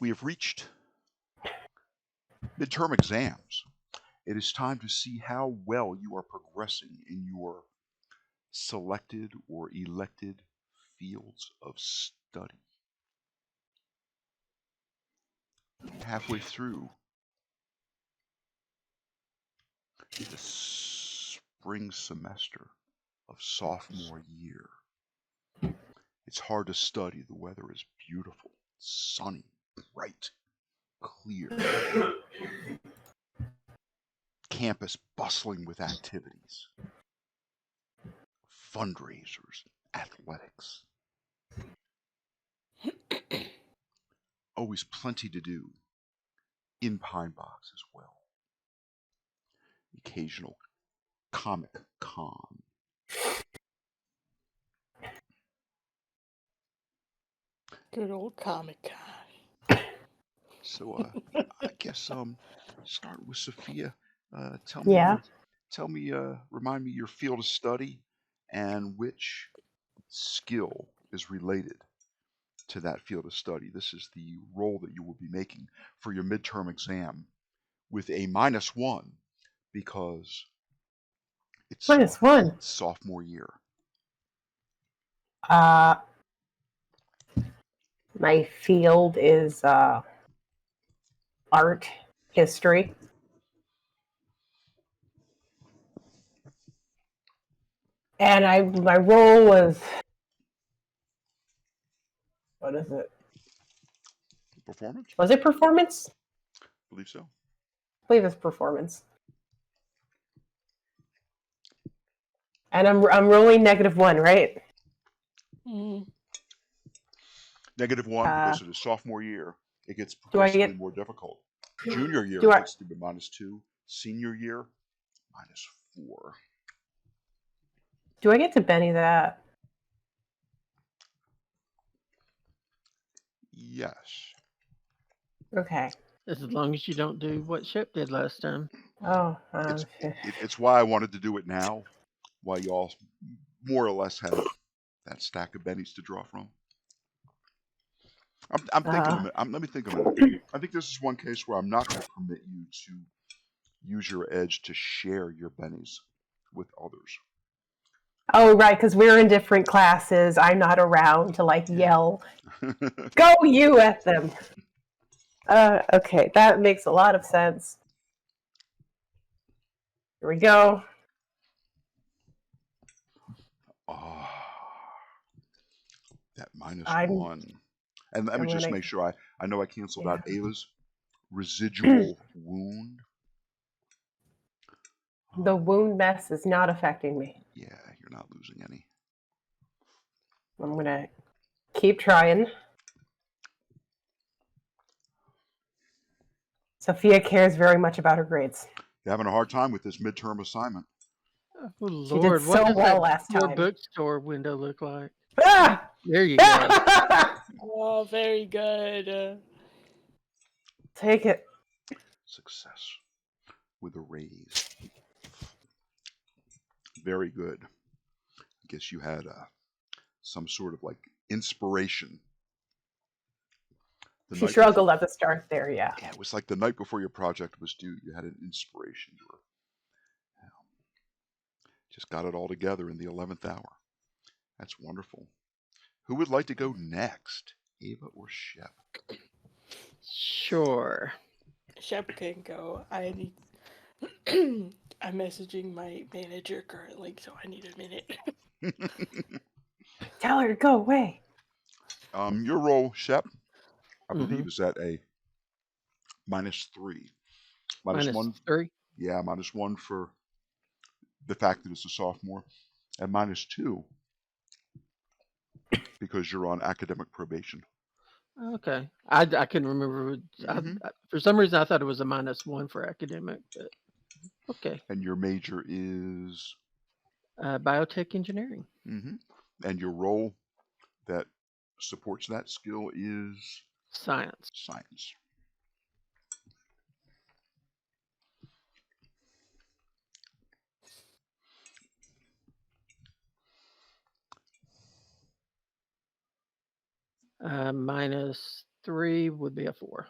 We have reached midterm exams. It is time to see how well you are progressing in your selected or elected fields of study. Halfway through the spring semester of sophomore year. It's hard to study. The weather is beautiful, sunny, bright, clear. Campus bustling with activities, fundraisers, athletics. Always plenty to do in Pinebox as well. Occasional Comic Con. Good old Comic Con. So I guess start with Sophia. Tell Yeah. me, remind me your field of study and which skill is related to that field of study. This is the role that you will be making for your midterm exam with a -1 because it's -1. sophomore year. My field is art history. And my role was, what is it? Performance? Was it performance? I believe so. I believe it's performance. And I'm rolling -1, right? Mm. -1 because it is sophomore year. It gets Do I progressively get- more difficult. Junior year Do I- gets to be -2. Senior year, -4. Do I get to Benny that? Yes. Okay. As long as you don't do what Shep did last time. Oh. It's why I wanted to do it now, while y'all more or less have that stack of bennies to draw from. I'm thinking. Let me think a minute. I think this is one case where I'm not going to permit you to use your edge to share your bennies with others. Oh, right, because we're in different classes. I'm not around to yell, "Go you" at them. Okay, that makes a lot of sense. Here we go. That -1. And let me I'm just gonna- make sure I know I canceled out Ava's residual wound. The wound mess is not affecting me. Yeah, you're not losing any. I'm gonna keep trying. Sophia cares very much about her grades. You're having a hard time with this midterm assignment. Oh, Lord, She did what so does well that last poor time. bookstore window look like? Ah! There you go. Oh, very good. Take it. Success with a raise. Very good. I guess you had some sort of inspiration. She struggled at the start there, yeah. Yeah, it was like the night before your project was due. You had an inspiration. You were, just got it all together in the 11th hour. That's wonderful. Who would like to go next, Ava or Shep? Sure. Shep can go. I'm messaging my manager currently, so I need a minute. Tell her to go away. Your roll, Shep, I Mhm. believe is at a -3. -3? Yeah, -1 for the fact that it's a sophomore, and -2 because you're on academic probation. Okay. I couldn't remember. For some reason, I thought it was a -1 for academic, but okay. And your major is? Biotech engineering. And your role that supports that skill is? Science. Science. -3. 3 would be a 4.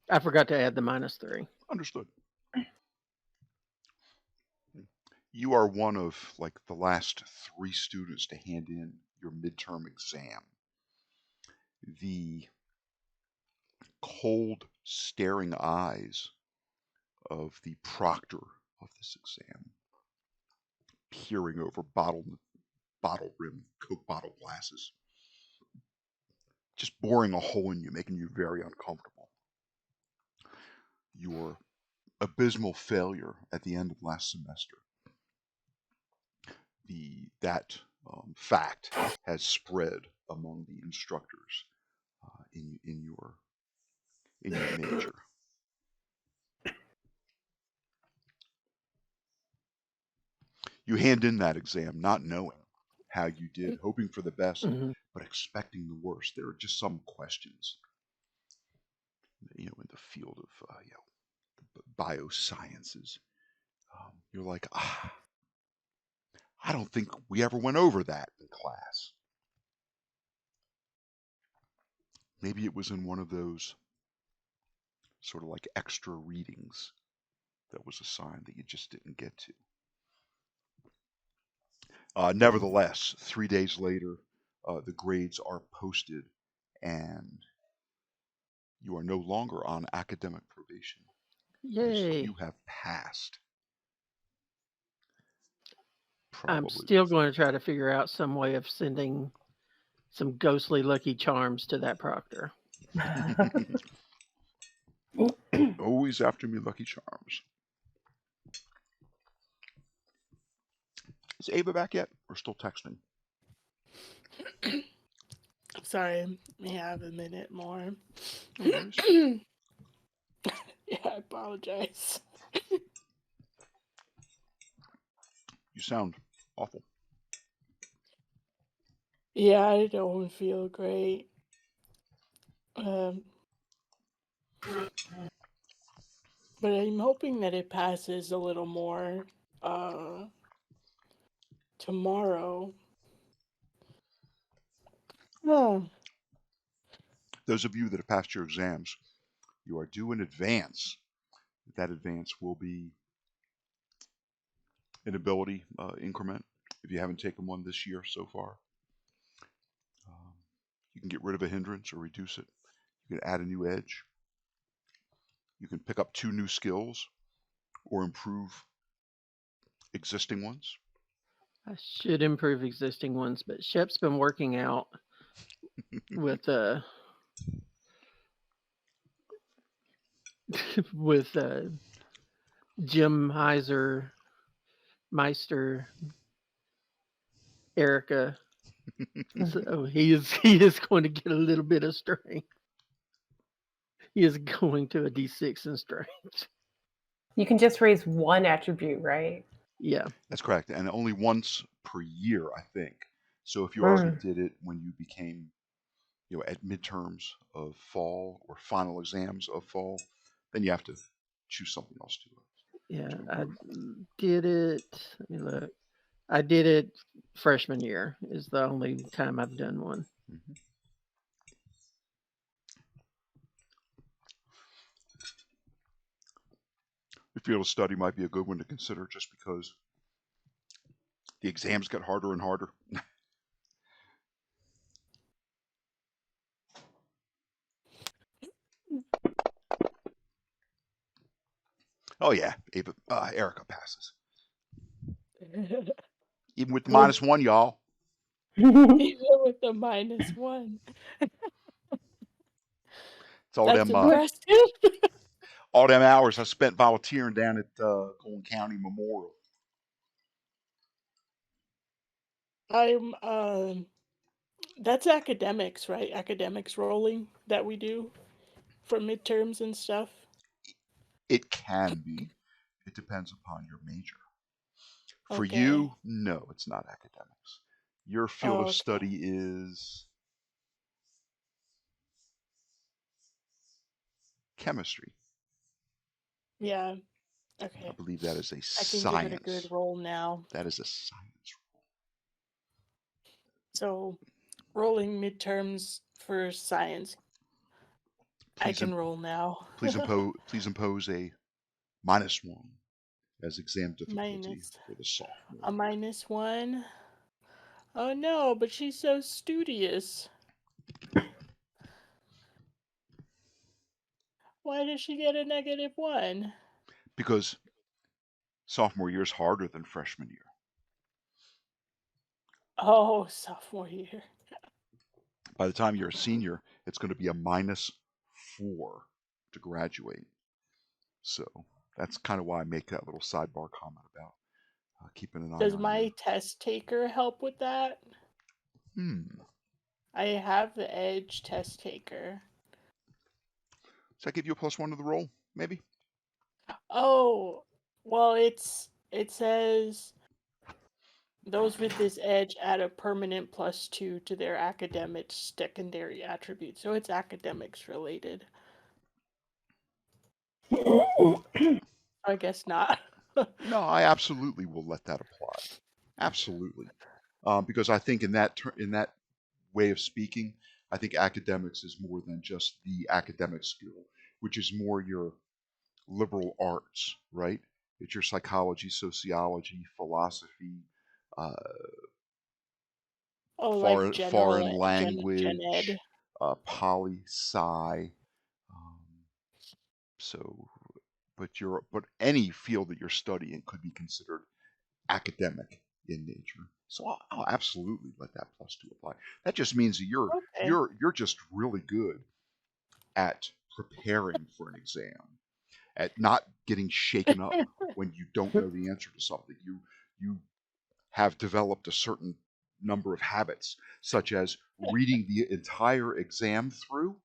I forgot to add the -3. Understood. You are one of like the last 3 students to hand in your midterm exam. The cold, staring eyes of the proctor of this exam, peering over bottle rim Coke bottle glasses, just boring a hole in you, making you very uncomfortable. Your abysmal failure at the end of last semester, that fact has spread among the instructors in your major. You hand in that exam not knowing how you did, hoping for the best, but expecting the worst. There are just some questions, in the field of biosciences. You're like, I don't think we ever went over that in class. Maybe it was in one of those sort of like extra readings that was assigned that you just didn't get to. Nevertheless, 3 days later, the grades are posted and you are no longer on academic probation. Yay. You have passed. I'm still going to try to figure out some way of sending some ghostly Lucky Charms to that proctor. Always after me, Lucky Charms. Is Ava back yet, or still texting? Sorry, may I have a minute more? No Yeah, I apologize. You sound awful. Yeah, I don't feel great. But I'm hoping that it passes a little more tomorrow. Oh. Those of you that have passed your exams, you are due in advance. That advance will be an ability increment if you haven't taken one this year so far. You can get rid of a hindrance or reduce it. You can add a new edge. You can pick up 2 new skills or improve existing ones. I should improve existing ones, but Shep's been working out with with Jim Heiser, Meister, Erica. So he is going to get a little bit of strength. He is going to a D6 in strength. You can just raise 1 attribute, right? Yeah. That's correct. And only once per year, I think. So if you already did it when you became, at midterms of fall or final exams of fall, then you have to choose something else to. Yeah, I did it. Let me look. I did it freshman year is the only time I've done one. Mm-hmm. The field of study might be a good one to consider just because the exams get harder and harder. Oh yeah, Erica passes. Even with the -1, y'all. Even with the -1. It's all That's them impressive. all them hours I spent volunteering down at Golden County Memorial. I'm that's academics, right? Academics rolling that we do for midterms and stuff. It can be. It depends upon your major. For Okay. you, no, it's not academics. Your field of study is chemistry. Yeah. Okay. I believe that is a science. I can give it a good roll now. That is a science roll. So rolling midterms for science. I Please, can roll now. please impose a -1 as exam difficulty Minus for the sophomore a year. -1. Oh no, but she's so studious. Why does she get a -1? Because sophomore year is harder than freshman year. Oh, sophomore year. By the time you're a senior, it's going to be a -4 to graduate. So that's kind of why I make that little sidebar comment about keeping an eye Does on my your. test taker help with that? I have the Edge test taker. Does that give you a +1 to the roll? Maybe. Oh, well, it says those with this edge add a permanent +2 to their academic secondary attributes, so it's academics related. I guess not. No, I absolutely will let that apply. Absolutely, because I think in that way of speaking, I think academics is more than just the academic skill, which is more your liberal arts, right? It's your psychology, sociology, philosophy, uh, Oh, like foreign gen ed. language, poli sci. So, but any field that you're studying could be considered academic in nature. So I'll absolutely let that +2 apply. That just means that Okay. you're just really good at preparing for an exam, at not getting shaken up when you don't know the answer to something. You have developed a certain number of habits, such as reading the entire exam through.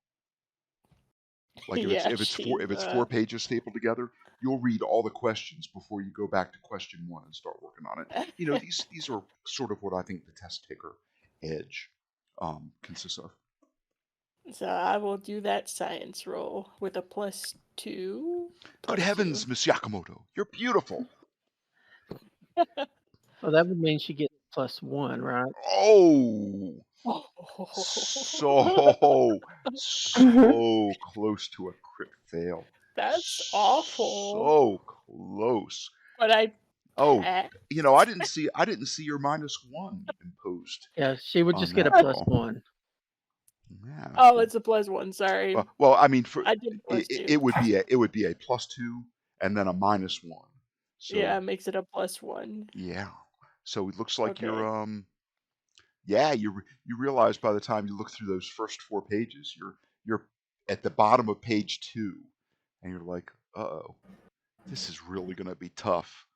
Like Yeah, if it's 4 pages stapled together, you'll read all the questions before you go back to question 1 and start working on it. You know, these are sort of what I think the test taker edge consists of. So I will do that science roll with a +2. Good heavens, Miss Yakamoto, you're beautiful. Oh, that would mean she gets +1, right? Oh, so close to a crit fail. That's awful. So close. But I Oh, passed. you know, I didn't see your -1 imposed. Yeah, she would on just get a that roll. +1. Yeah. Oh, it's a +1. Sorry. Well, I mean, I did +2. it would be a +2 and then a -1. So Yeah, it makes it a +1. yeah. So it looks like Okay. you're yeah, you realize by the time you look through those first 4 pages, you're at the bottom of page 2, and you're like, uh-oh, this is really gonna be tough.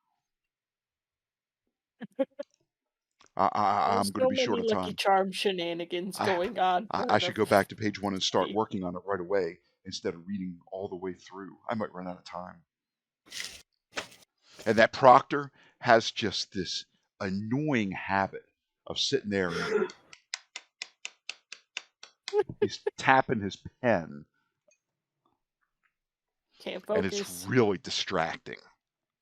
I'm going to So be short many of Lucky time. Charm shenanigans going on. I should go back to page 1 and start working on it right away instead of reading all the way through. I might run out of time. And that proctor has just this annoying habit of sitting there and he's tapping his pen. Can't And it's focus. really distracting.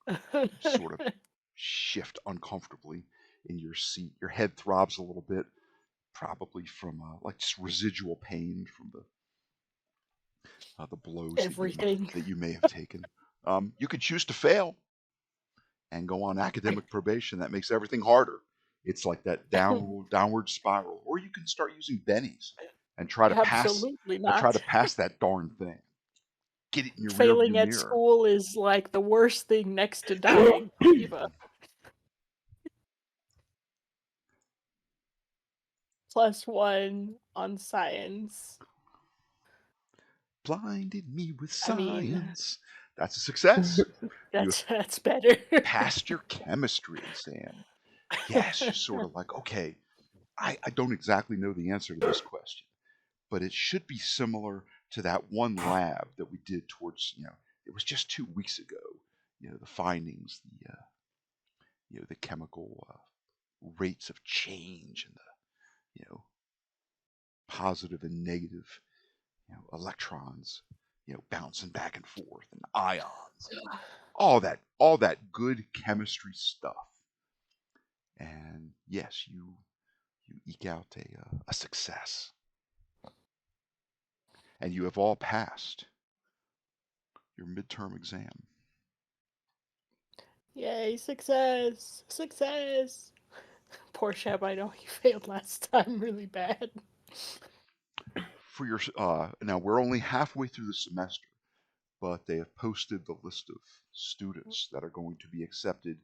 You sort of shift uncomfortably in your seat. Your head throbs a little bit, probably from like just residual pain from the blows Everything. that you may have taken. You could choose to fail and go on academic probation. That makes everything harder. It's like that downward spiral. Or you can start using bennies and try to Absolutely not. pass that darn thing. Get it in your Failing rearview at mirror. school is like the worst thing next to dying. Eva. +1 on science. Blinded me with I mean, science. That's a success. that's better. Passed your chemistry exam. Yes, you're sort of like, okay, I don't exactly know the answer to this question, but it should be similar to that one lab that we did towards, it was just 2 weeks ago. The findings, the chemical rates of change and the, positive and negative, electrons, bouncing back and forth and ions, and all that good chemistry stuff. And yes, you you eke out a success. And you have all passed your midterm exam. Yay, success! Success! Poor Shep, I know he failed last time really bad. For your now we're only halfway through the semester, but they have posted the list of students that are going to be accepted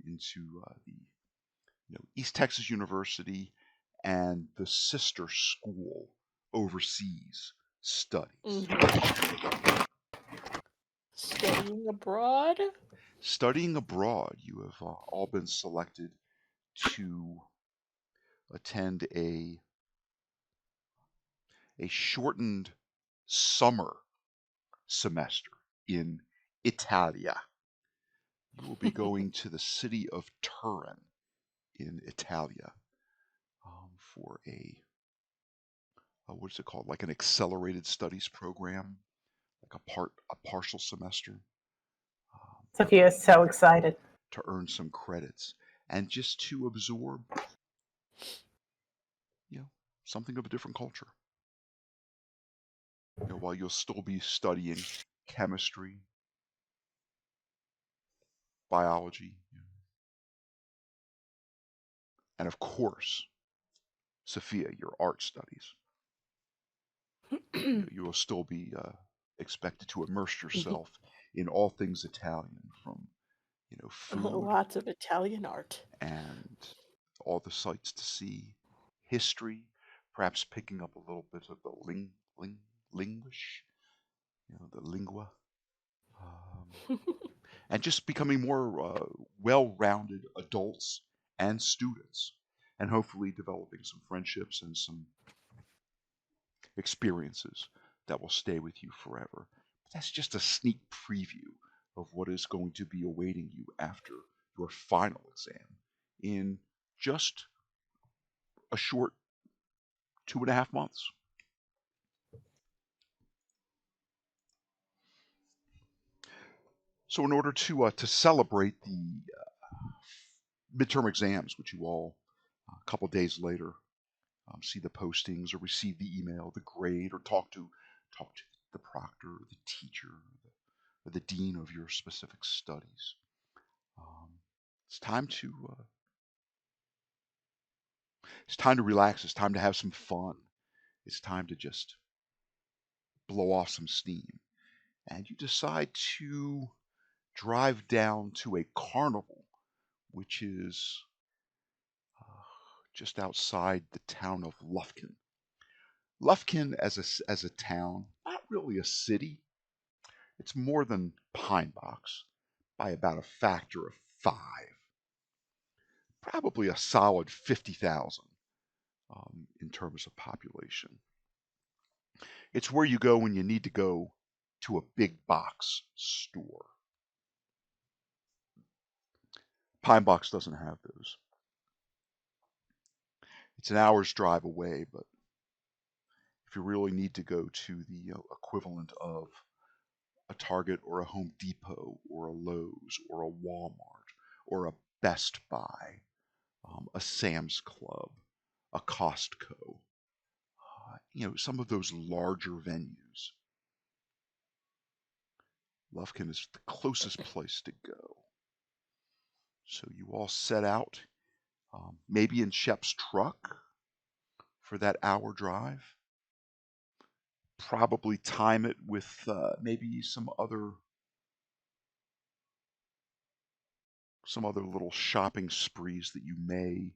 into the East Texas University and the sister school overseas studies. Studying abroad? Studying abroad, you have all been selected to attend a shortened summer semester in Italia. You will be going to the city of Turin in Italia for what is it called? Like an accelerated studies program, like a partial semester. Sophia is so excited to earn some credits and just to absorb, something of a different culture. While you'll still be studying chemistry, biology, and of course, Sophia, your art studies. You will still be expected to immerse yourself in all things Italian, from food, lots of Italian art, and all the sights to see, history, perhaps picking up a little bit of the Linglish, the lingua, and just becoming more well-rounded adults and students, and hopefully developing some friendships and some experiences that will stay with you forever. But that's just a sneak preview of what is going to be awaiting you after your final exam in just a short 2.5 months. So in order to celebrate the midterm exams, which you all a couple days later see the postings or receive the email, the grade, or talk to the proctor, or the teacher, or the dean of your specific studies, it's time to relax. It's time to have some fun. It's time to just blow off some steam. And you decide to drive down to a carnival, which is just outside the town of Lufkin. Lufkin as a town, not really a city. It's more than Pinebox by about a factor of 5. Probably a solid 50,000 in terms of population. It's where you go when you need to go to a big box store. Pinebox doesn't have those. It's an hour's drive away, but if you really need to go to the equivalent of a Target or a Home Depot or a Lowe's or a Walmart or a Best Buy, a Sam's Club, a Costco, some of those larger venues, Lufkin is the closest place to go. So you all set out, maybe in Shep's truck for that hour drive. Probably time it with maybe some other little shopping sprees that you may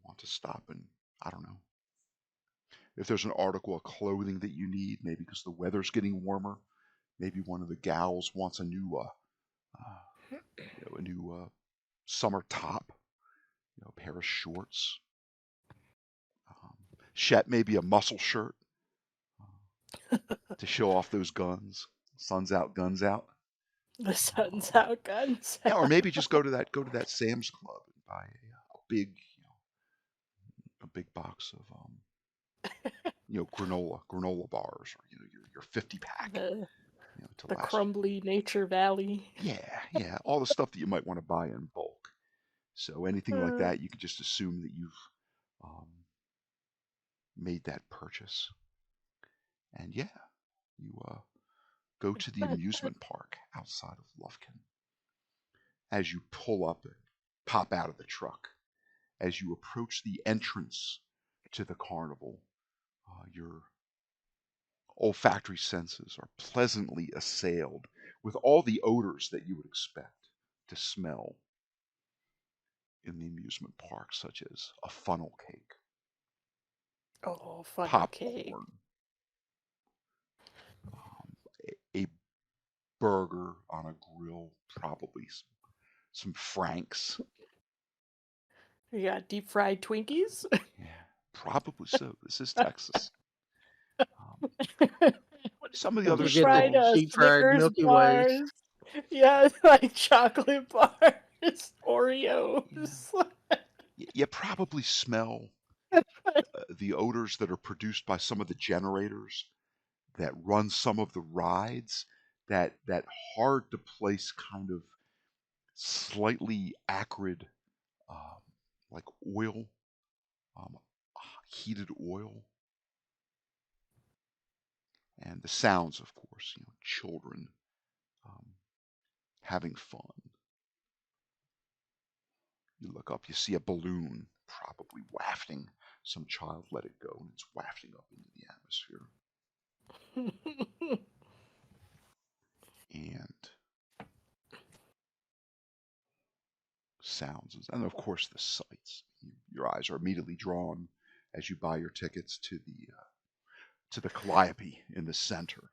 want to stop and, I don't know, if there's an article of clothing that you need, maybe because the weather's getting warmer, maybe one of the gals wants a new summer top, a pair of shorts. Shet maybe a muscle shirt to show off those guns. Sun's out, guns out. The sun's out, guns out. Yeah, or maybe just go to that Sam's Club and buy a big box of granola bars, or your 50-pack. The crumbly Nature Valley. Yeah, all the stuff that you might want to buy in bulk. So anything like that, you can just assume that you've um, made that purchase. And yeah, you go to the amusement park outside of Lufkin. As you pull up and pop out of the truck, as you approach the entrance to the carnival, your olfactory senses are pleasantly assailed with all the odors that you would expect to smell in the amusement park, such as a funnel cake, Oh, funnel cake. popcorn, a burger on a grill, probably some Franks. You got deep fried Twinkies. Yeah, probably so. This is Texas. Some of the Don't other Deep forget the fried stalls, deep fried Snickers Milky Ways. bars. Yeah, like chocolate bars, Oreos. you probably smell the odors that are produced by some of the generators that run some of the rides. That hard to place kind of slightly acrid, um, like oil, um, heated oil, and the sounds, of course, children um, having fun. You look up, you see a balloon probably wafting. Some child let it go, and it's wafting up into the atmosphere. And sounds, and of course the sights. Your eyes are immediately drawn as you buy your tickets to the calliope in the center,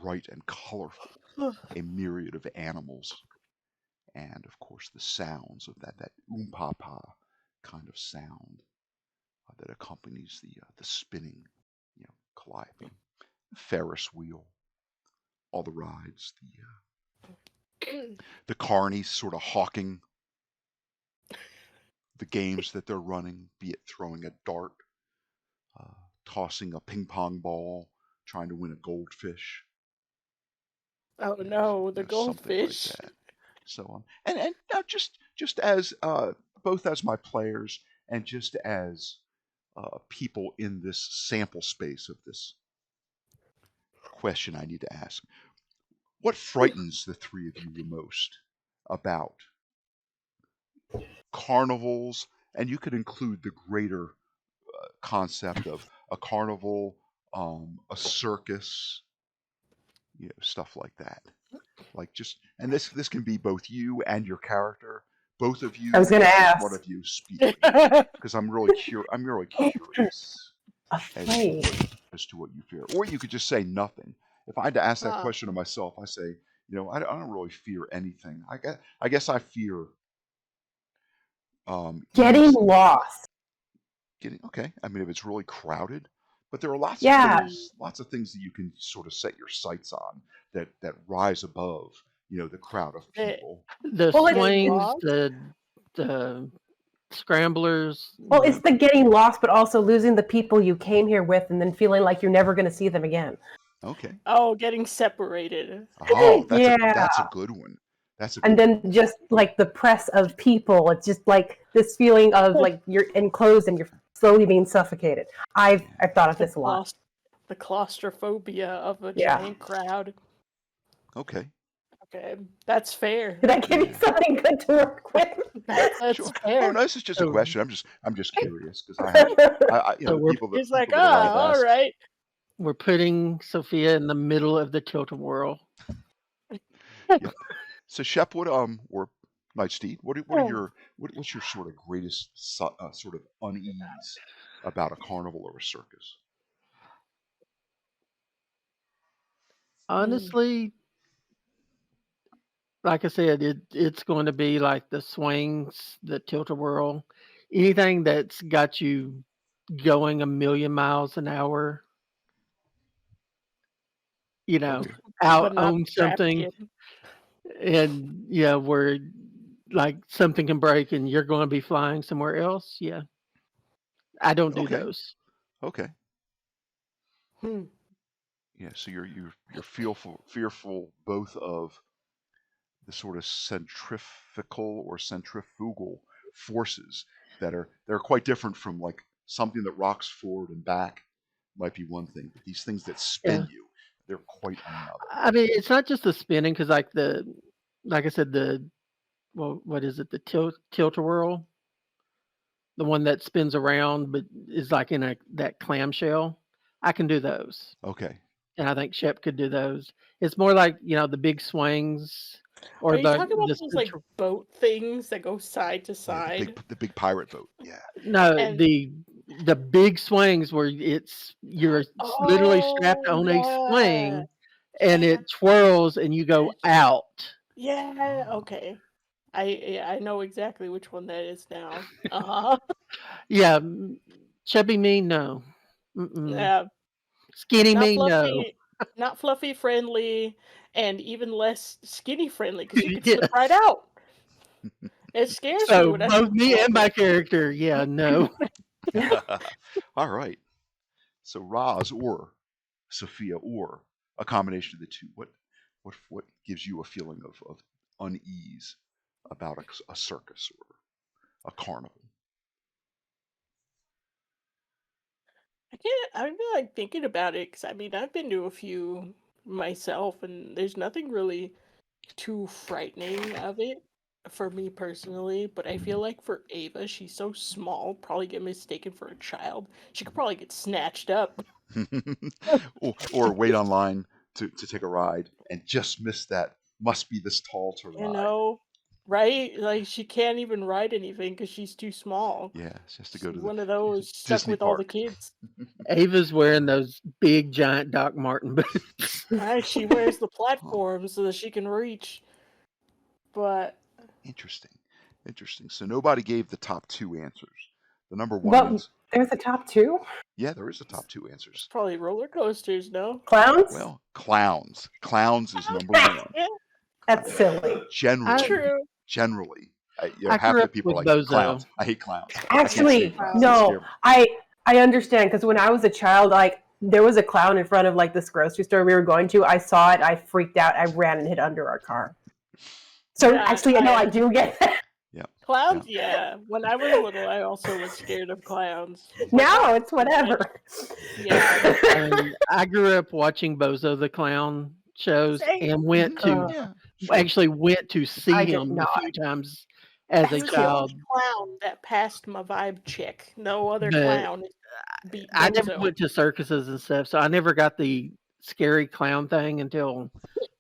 bright and colorful, a myriad of animals, and of course the sounds of that pa kind of sound that accompanies the spinning, calliope, Ferris wheel, all the rides, the carnies sort of hawking the games that they're running, be it throwing a dart, uh, tossing a ping pong ball, trying to win a goldfish, Oh no, the something like goldfish. that. So and now just as both as my players and just as people in this sample space of this question, I need to ask: what frightens the three of you the most about carnivals? And you could include the greater concept of a carnival, a circus, stuff like that. Like just, and this can be both you and your character, both of you, I was or gonna just one ask. of you speaking, because I'm really curious Afraid. as to what you fear. Or you could just say nothing. If I had to ask that Ah, question of myself, I say, I don't really fear anything. I guess I fear Getting ease. lost. Okay. I mean, if it's really crowded, but there are lots of Yeah. things that you can sort of set your sights on that rise above, the crowd of eh, people. The Well, getting swings, lost. the scramblers, well, it's the getting lost, but also losing the people you came here with, and then feeling like you're never going to see them again. Okay. Oh, getting separated. Oh, Yeah. that's a good one. That's a And good one. then just like the press of people, it's just like this feeling of like you're enclosed and you're slowly being suffocated. I've thought of The this a lot. the claustrophobia of a Yeah. giant crowd. Okay. Okay, that's fair. Did I give you Yeah. something good to work with? That's Sure. Oh fair. no, this is just a so, question. I'm just curious because so the we're people He's like, that I've all asked. right. we're putting Sophia in the middle of the tilt-a-whirl. Yep. So Shep, or Nightsteed, what's your sort of greatest sort of unease about a carnival or a circus? Honestly, like I said, it's going to be like the swings, the tilt-a-whirl, anything that's got you going a million miles an hour, Okay. out But not on trapped something, in. and where like something can break and you're going to be flying somewhere else. Yeah, I don't do Okay. those. Okay. Hmm. Yeah. So you're fearful both of the sort of centrifugal forces that are quite different from like something that rocks forward and back might be one thing, but these things that Yeah. spin you, they're quite another. I mean, it's not just the spinning because, like I said, what is it? The tilt-a-whirl, the one that spins around but is like in that clamshell. I can do those, Okay. and I think Shep could do those. It's more like the big swings Are or you talking about the those like boat things that go side to Yeah, side? the big pirate boat. Yeah. no And the big swings where you're literally strapped oh on a yeah, swing and yeah, it twirls and you go out. yeah. Oh. Okay, I know exactly which one that is now. Uh-huh. Yeah, chubby me, no. Mm-mm. Yeah, Skinny not me, no. fluffy, not fluffy friendly, and even less skinny friendly because you could slip Yes. right out. It scares me So when I see both me people and on my character, yeah, no. All right. So Roz or Sophia or a combination of the two. What gives you a feeling of unease about a circus or a carnival? I can't. I'm like thinking about it because I mean I've been to a few myself, and there's nothing really too frightening of it for me personally. But I feel like for Ava, she's so small, probably get mistaken for a child. She could probably get snatched up. Or wait online to take a ride and just miss that. Must be this tall to You ride. know, right? Like she can't even ride anything because she's too small. Yeah, she has to go She's to the one of those stuck Disney with all the park. kids. Ava's wearing those big giant Doc Martin boots. Right? She wears the Oh, platform so that she can reach. But interesting. Interesting. So nobody gave the top two answers. The number one Well, answer. there's a top two. Yeah, there is a top two answers. probably roller coasters, no? Clowns? Well, clowns. Clowns is number one. That's silly. I Generally, True. generally, I half grew the up people are with like clowns. Bozo. I hate clowns. I can't stand Actually, clowns. They Clowns. scare no. me. I understand because when I was a child, like there was a clown in front of like this grocery store we were going to. I saw it. I freaked out. I ran and hid under our car. So Yeah, actually, no, I do get that. Yeah. clowns. Yeah. Yeah. When I was little, I also was scared of clowns. But Now not it's whatever. yeah. I grew up watching Bozo the Clown shows Same. and went to Yeah. Sure. actually went to see I did him not. a few times as He a was the child. only clown that passed my vibe check. No other But clown beat I never Bozo. went to circuses and stuff, so I never got the scary clown thing until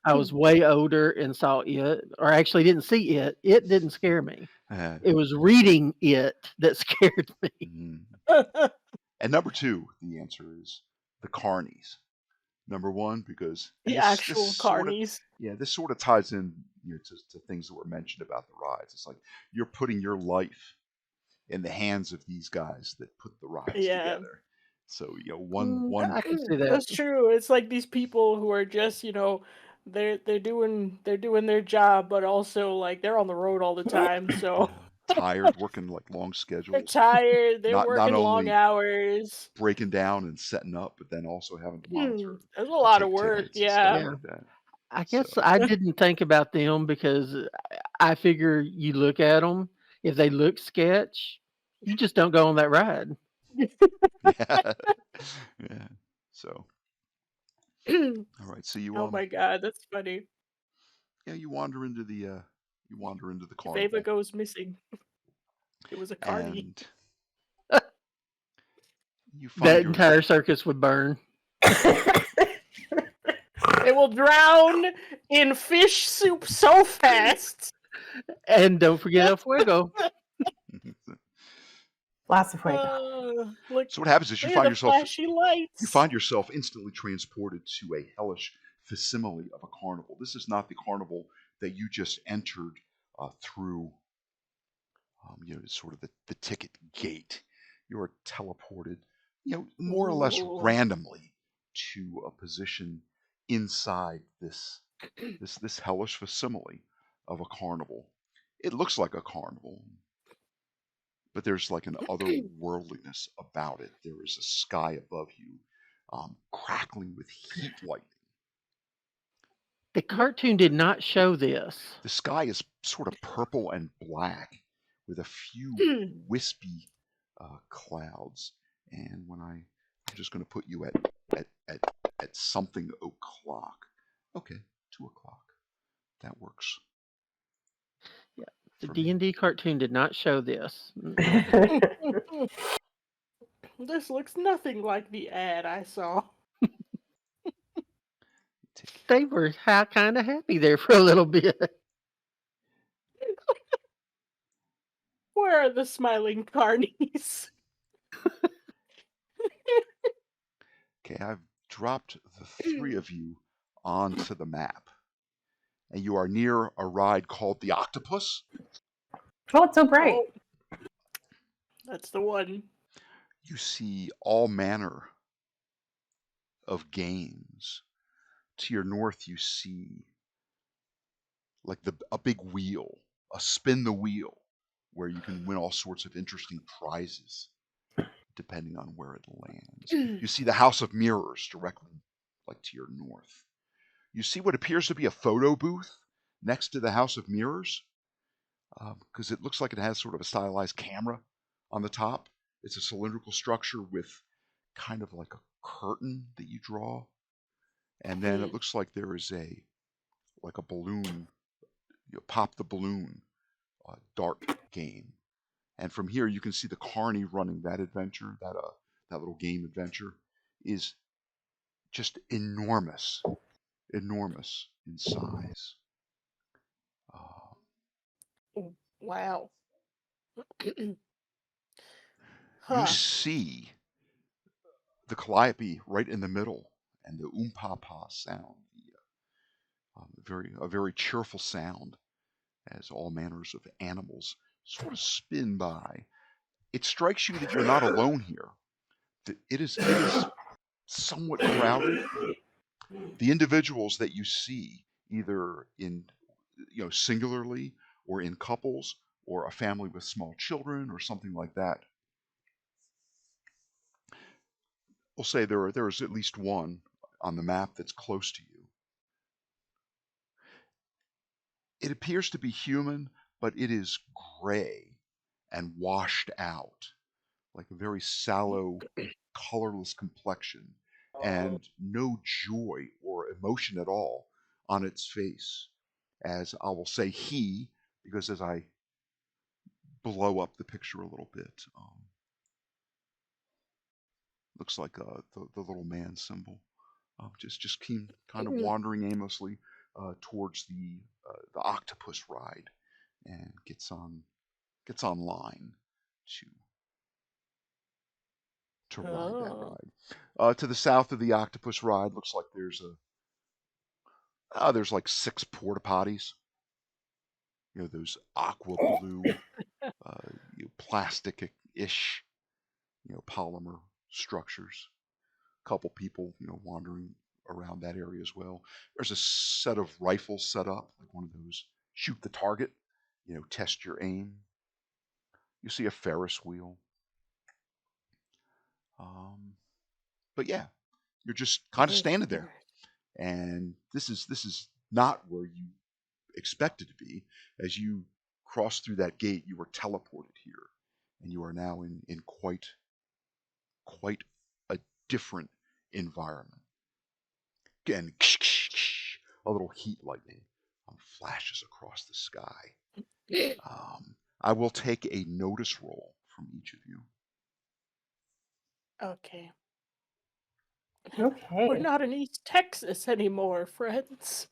I was way older and saw it, or actually didn't see it. It didn't scare me. It was reading it that scared me. Mhm. And number two, the answer is the carnies. Number one, because and The this actual sort of carnies. this sort of ties in to things that were mentioned about the rides. It's like you're putting your life in the hands of these guys that put the rides Yeah. together. So one I can see that. That's true. It's like these people who are just, they're doing their job, but also like they're on the road all the time, so tired, working like long they're schedules, tired, they're not working long only hours. breaking down and setting up, but then also having to monitor There's a and lot of take work, tickets and stuff yeah. Yeah. like that. I So guess I didn't think about them because I figure you look at them, if they look sketch, you just don't go on that ride. yeah, yeah. So all right. So Oh my god, that's funny. you wander into the If Ava carnival goes missing, it was a carny. and you find That entire circus would burn. It will drown in fish soup so fast. And don't forget El Fuego. Lots of fuego. Look, So what happens is look at the flashy lights. you find yourself instantly transported to a hellish facsimile of a carnival. This is not the carnival that you just entered through, sort of the ticket gate. You are teleported, more or less Ooh. randomly to a position inside this hellish facsimile of a carnival. It looks like a carnival, but there's like an otherworldliness about it. There is a sky above you, crackling with heat lightning. The cartoon did not show this. The sky is sort of purple and black with a few wispy clouds. And I'm just going to put you at something o'clock. Okay, 2 o'clock. That works. Yeah, the for me. D&D cartoon did not show this. This looks nothing like the ad I saw. They were kind of happy there for a little bit. Where are the smiling carnies? Okay, I've dropped the three of you onto the map. And you are near a ride called the Octopus. Oh, it's so bright. Oh, that's the one. You see all manner of games. To your north, you see like a big wheel, a spin the wheel, where you can win all sorts of interesting prizes, depending on where it lands. You see the House of Mirrors directly, like to your north. You see what appears to be a photo booth next to the House of Mirrors, because it looks like it has sort of a stylized camera on the top. It's a cylindrical structure with kind of like a curtain that you draw, and then it looks like there is a balloon. You pop the balloon, dart game, and from here you can see the carny running that adventure. That little game adventure is just enormous in size. Wow. You see the calliope right in the middle, and the pa sound, a very cheerful sound, as all manners of animals sort of spin by. It strikes you that you're not alone here. That it is somewhat crowded. The individuals that you see, either in singularly or in couples, or a family with small children, or something like that. We'll say there is at least one on the map that's close to you. It appears to be human, but it is gray and washed out, like a very sallow, colorless complexion, and no joy or emotion at all on its face. As I will say he, because as I blow up the picture a little bit, looks like the little man symbol. Just kind of wandering aimlessly towards the octopus ride, and gets online to ride that ride. To the south of the octopus ride, looks like there's like 6 porta potties. Those aqua blue, plastic-ish, polymer structures. A couple people, wandering around that area as well. There's a set of rifles set up, like one of those shoot the target, test your aim. You see a Ferris wheel. But yeah, you're just kind of standing there, and this is not where you expected to be. As you cross through that gate, you were teleported here, and you are now in quite a different environment. Again, a little heat lightning flashes across the sky. I will take a notice roll from each of you. Okay. Okay. We're not in East Texas anymore, friends.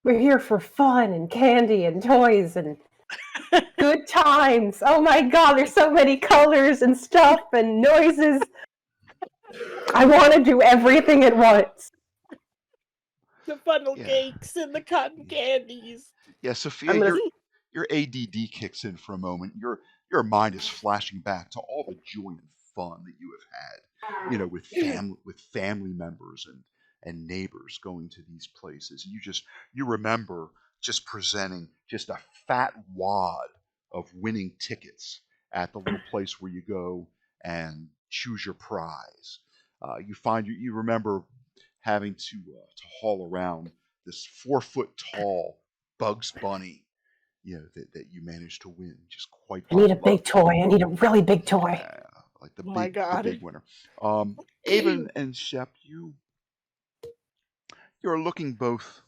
We're here for fun and candy and toys and good times. Oh my God, there's so many colors and stuff and noises. I want to do everything at once. The funnel cakes and the cotton candies. Yeah, Sophia, your ADD kicks in for a moment. Your mind is flashing back to all the joy and fun that you have had, with family members and neighbors going to these places. You remember just presenting just a fat wad of winning tickets at the little place where you go and choose your prize. You remember having to haul around this 4 foot tall Bugs Bunny that you managed to win. Just quite I need a possible. big toy. I need a really big toy. Yeah, like Oh my the God. big winner. Avon and Shep, you're looking both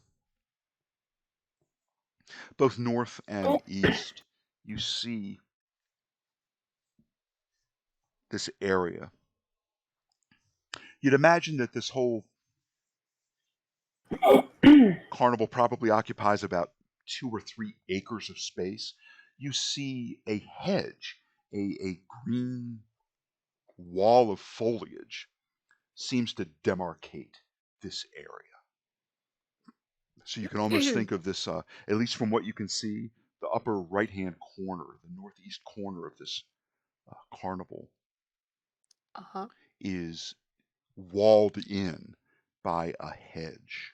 north and east. You see this area. You'd imagine that this whole carnival probably occupies about 2 or 3 acres of space. You see a hedge, a green wall of foliage seems to demarcate this area. So you can almost think of this, at least from what you can see, the upper right-hand corner, the northeast corner of this carnival Uh-huh. is walled in by a hedge.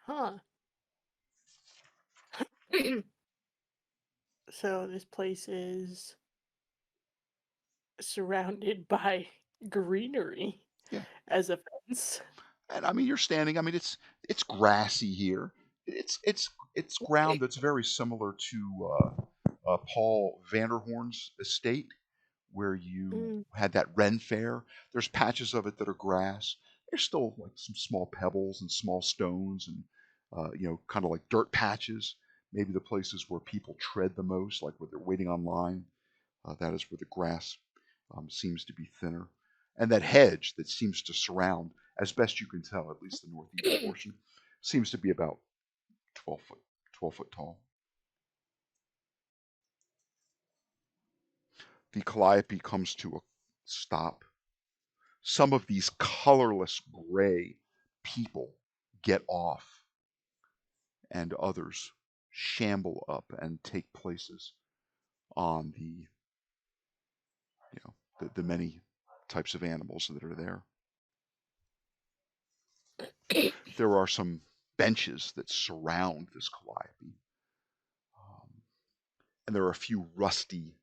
Huh. So this place is surrounded by greenery Yeah. as a fence. And I mean, you're standing. I mean, it's grassy here. It's ground that's very similar to Paul Vanderhorn's estate, where you Mm. had that Ren Fair. There's patches of it that are grass. There's still like some small pebbles and small stones and kind of like dirt patches. Maybe the places where people tread the most, like where they're waiting online. That is where the grass seems to be thinner. And that hedge that seems to surround, as best you can tell, at least the northeast portion, seems to be about 12 foot tall. The calliope comes to a stop. Some of these colorless gray people get off, and others shamble up and take places on the many types of animals that are there. There are some benches that surround this calliope, and there are a few rusty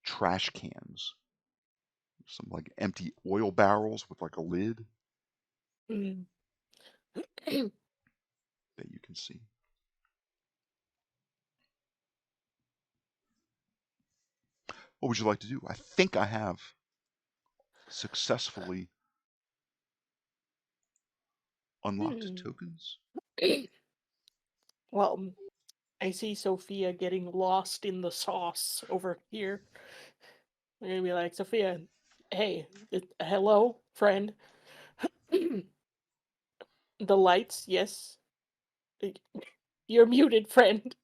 trash cans, some like empty oil barrels with like a lid Mm. that you can see. What would you like to do? I think I have successfully unlocked Hmm. tokens. Well, I see Sophia getting lost in the sauce over here. I'm gonna be like, Sophia, hey, hello, friend. The lights, yes. You're muted, friend.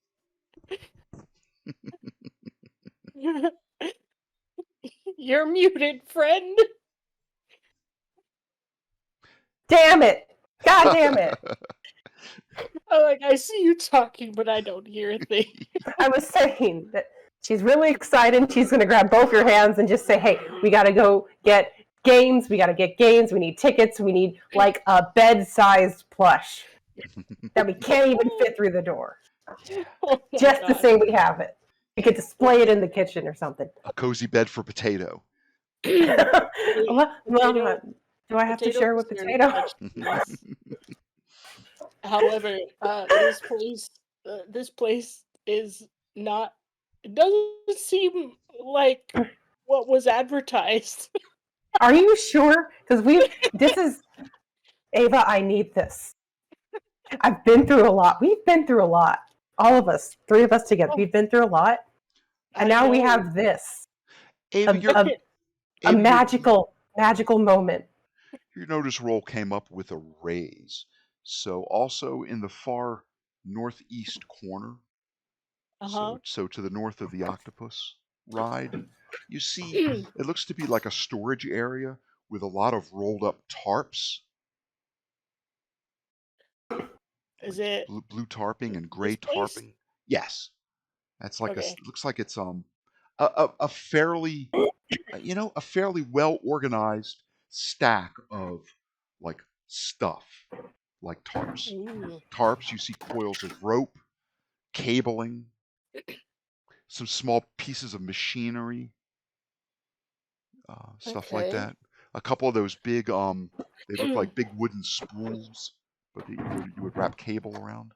You're muted, friend. Damn it! God damn it! I see you talking, but I don't hear a thing. I was saying that she's really excited. She's going to grab both your hands and just say, hey, we got to go get games. We got to get games. We need tickets. We need like a bed-sized plush that we can't even fit through the door. Oh my Just to God. say we have it. We could display it in the kitchen or something. A cozy bed for Potato. Well, Potato- do I have to Potato share with is very Potato? touched by this. However, this place is not. It doesn't seem like what was advertised. Are you sure? Because this is, Ava, I need this. I've been through a lot. We've been through a lot. All of us, 3 of us together. We've been through a lot. And I now we know. have this. Ava, A Ava, magical moment. your notice roll came up with a raise. So also in the far northeast corner, Uh-huh. so to the north of the octopus ride, you see it looks to be like a storage area with a lot of rolled up tarps. Is it Blue tarping and gray this place? tarping? Yes. That's like Okay. looks like it's a fairly a fairly well organized stack of like stuff like tarps. Ooh. Tarps, you see coils of rope, cabling, some small pieces of machinery, stuff like Okay. that. A couple of those big they look like big wooden spools, but you would wrap cable around.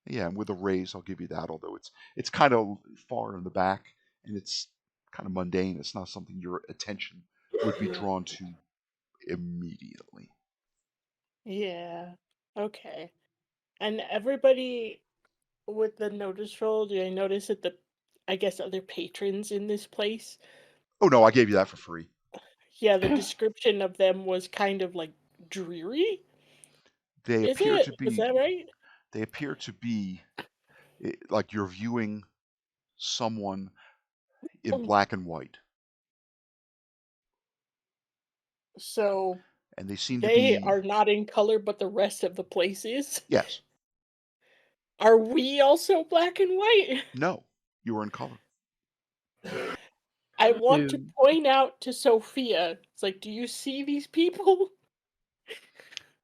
Yeah, and with a raise, I'll give you that. Although it's kind of far in the back, and it's kind of mundane. It's not something your attention would be drawn to immediately. Yeah. Okay. And everybody with the notice roll, do I notice that I guess other patrons in this place? Oh no, I gave you that for free. Yeah, the description of them was kind of like dreary. They Is appear it? to Is be. that right? They appear to be like you're viewing someone in black and white, So and they seem to they be. are not in color, but the rest of the place is. Yes. Are we also black and white? No. You are in color. I want to Do point out to Sophia, it's like, do you see these people?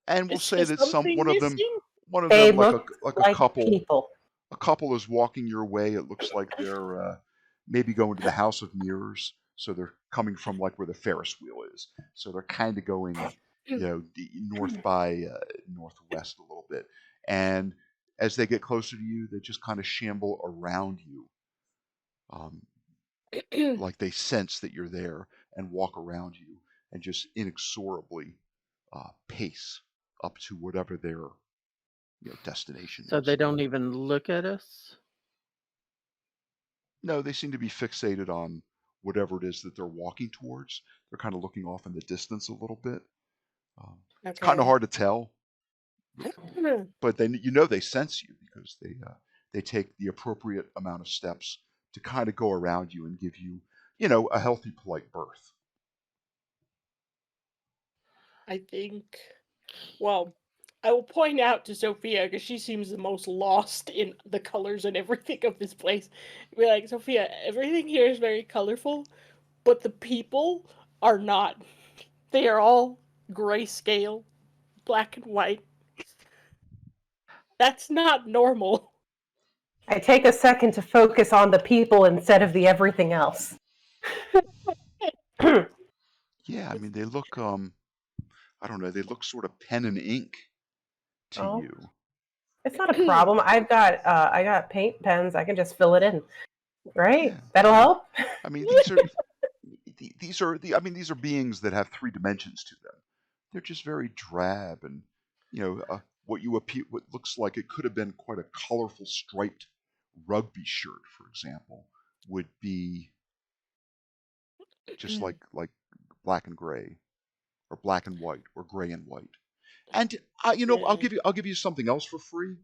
And we'll Is say that something one of them, missing? They like look a like couple, people. is walking your way. It looks like they're maybe going to the House of Mirrors. So they're coming from like where the Ferris wheel is. So they're kind of going, north by northwest a little bit. And as they get closer to you, they just kind of shamble around you, um, like they sense that you're there and walk around you and just inexorably pace up to whatever their destination so is. they don't even look at us? No, they seem to be fixated on whatever it is that they're walking towards. They're kind of looking off in the distance a little bit. It's kind of Okay. hard to tell, but then they sense you because they take the appropriate amount of steps to kind of go around you and give you, a healthy, polite berth. I think, well, I will point out to Sophia because she seems the most lost in the colors and everything of this place. Be like, Sophia, everything here is very colorful, but the people are not. They are all grayscale, black and white. That's not normal. I take a second to focus on the people instead of the everything else. Yeah, I mean they look I don't know, they look sort of pen and ink to Oh, you. it's not a problem. I got paint pens. I can just fill it in, right? Yeah, That'll help. I mean these are beings that have three dimensions to them. They're just very drab, and what looks like it could have been quite a colorful striped rugby shirt, for example, would be just like black and gray, or black and white, or gray and white. And Yeah. I'll give you something else for free.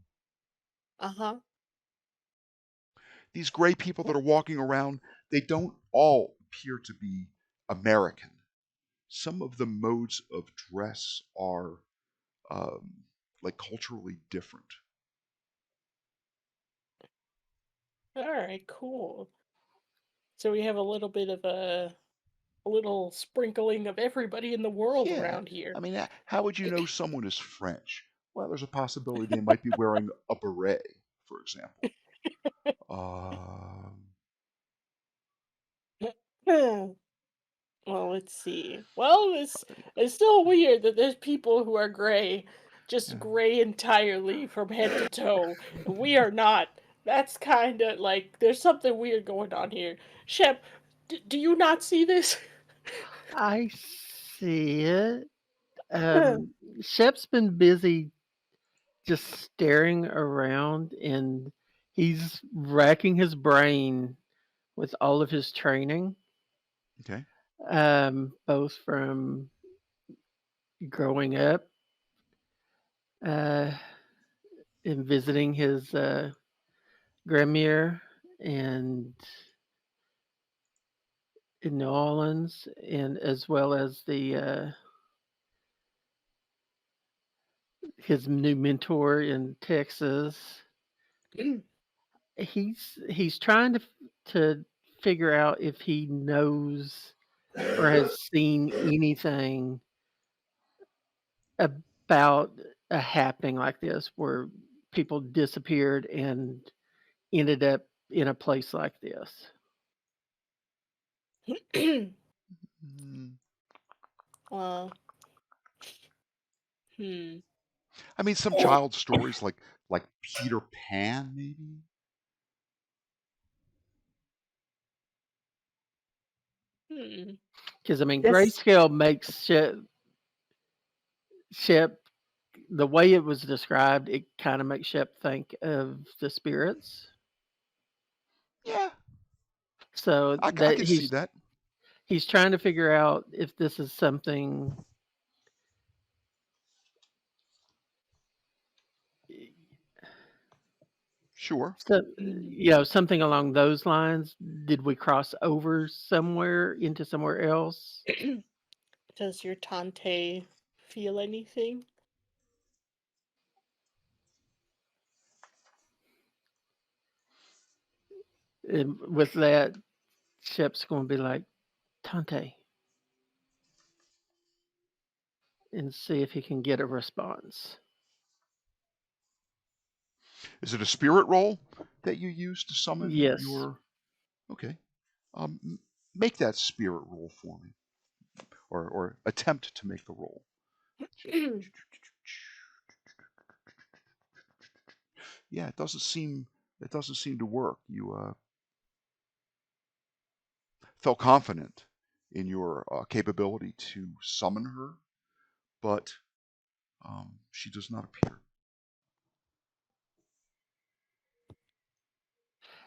Uh-huh. These gray people that are walking around, they don't all appear to be American. Some of the modes of dress are like culturally different. All right, cool. So we have a little bit of a little sprinkling of everybody in the world Yeah, around here. I mean, how would you know someone is French? Well, there's a possibility they might be wearing a beret, for example. Um, Well, let's see. Well, it's still weird that there's people who are gray, yeah. just gray entirely from head to toe. And we are not. That's kind of like there's something weird going on here. Shep, do you not see this? I see it. Shep's been busy just staring around, and he's racking his brain with all of his training, Okay. both from growing up uh, and visiting his grandmere and in New Orleans, and as well as the his new mentor in Texas. He's trying to figure out if he knows or has seen anything about a happening like this where people disappeared and ended up in a place like this. Mm, uh, hmm. I mean, some child stories like like Peter Pan, maybe. Hmm. Because I mean, This grayscale makes Shep the way it was described. It kind of makes Shep think of the spirits. Yeah, So I that could see that. he's trying to figure out if this is something, Sure. so Mm. something along those lines. Did we cross over somewhere into somewhere else? Does your Tante feel anything? And with that, Shep's going to be like, Tante, and see if he can get a response. Is it a spirit roll that you use to summon Yes. your? Okay. Make that spirit roll for me, or attempt to make the roll. Yeah, it doesn't seem to work. You felt confident in your capability to summon her, but she does not appear.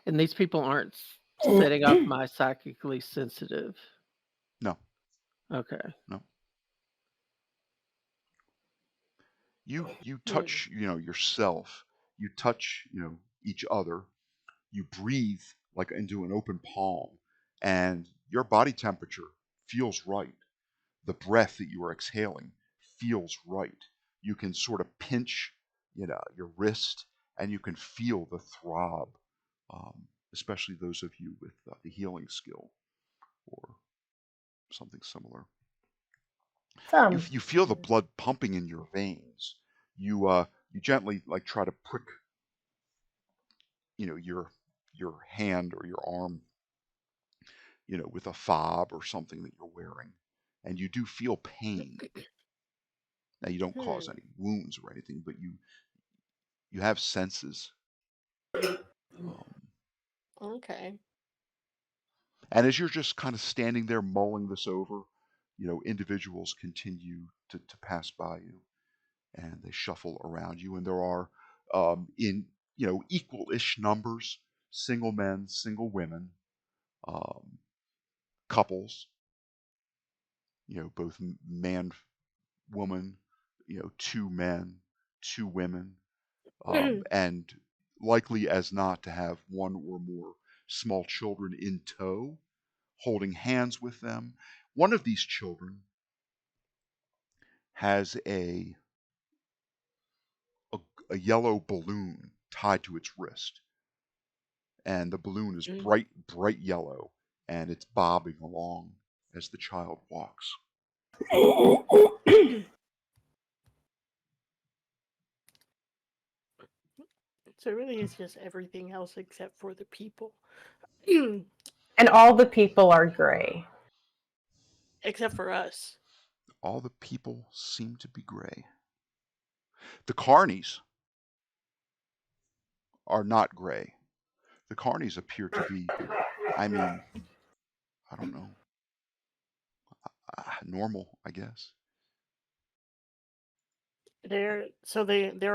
And these people aren't setting off my psychically sensitive. No, Okay. no. You Hmm. touch yourself. You touch each other. You breathe like into an open palm, and your body temperature feels right. The breath that you are exhaling feels right. You can sort of pinch, your wrist, and you can feel the throb, especially those of you with the healing skill or something similar. You some. you feel the blood pumping in your veins. You gently like try to prick, your hand or your arm, with a fob or something that you're wearing, and you do feel pain. Now you don't Hmm. cause any wounds or anything, but you have senses. Um, Okay. and as you're just kind of standing there mulling this over, individuals continue to pass by you, and they shuffle around you, and there are in equal-ish numbers, single men, single women, um, couples, both man, woman, two men, two women, and likely as not to have one or more small children in tow, holding hands with them. One of these children has a, a yellow balloon tied to its wrist, and the balloon is Mm. bright yellow, and it's bobbing along as the child walks. So it really is just everything else except for the people. And all the people are gray. Except for us. All the people seem to be gray. The carnies are not gray. The carnies appear to be, I mean, I don't know, normal, I guess. They're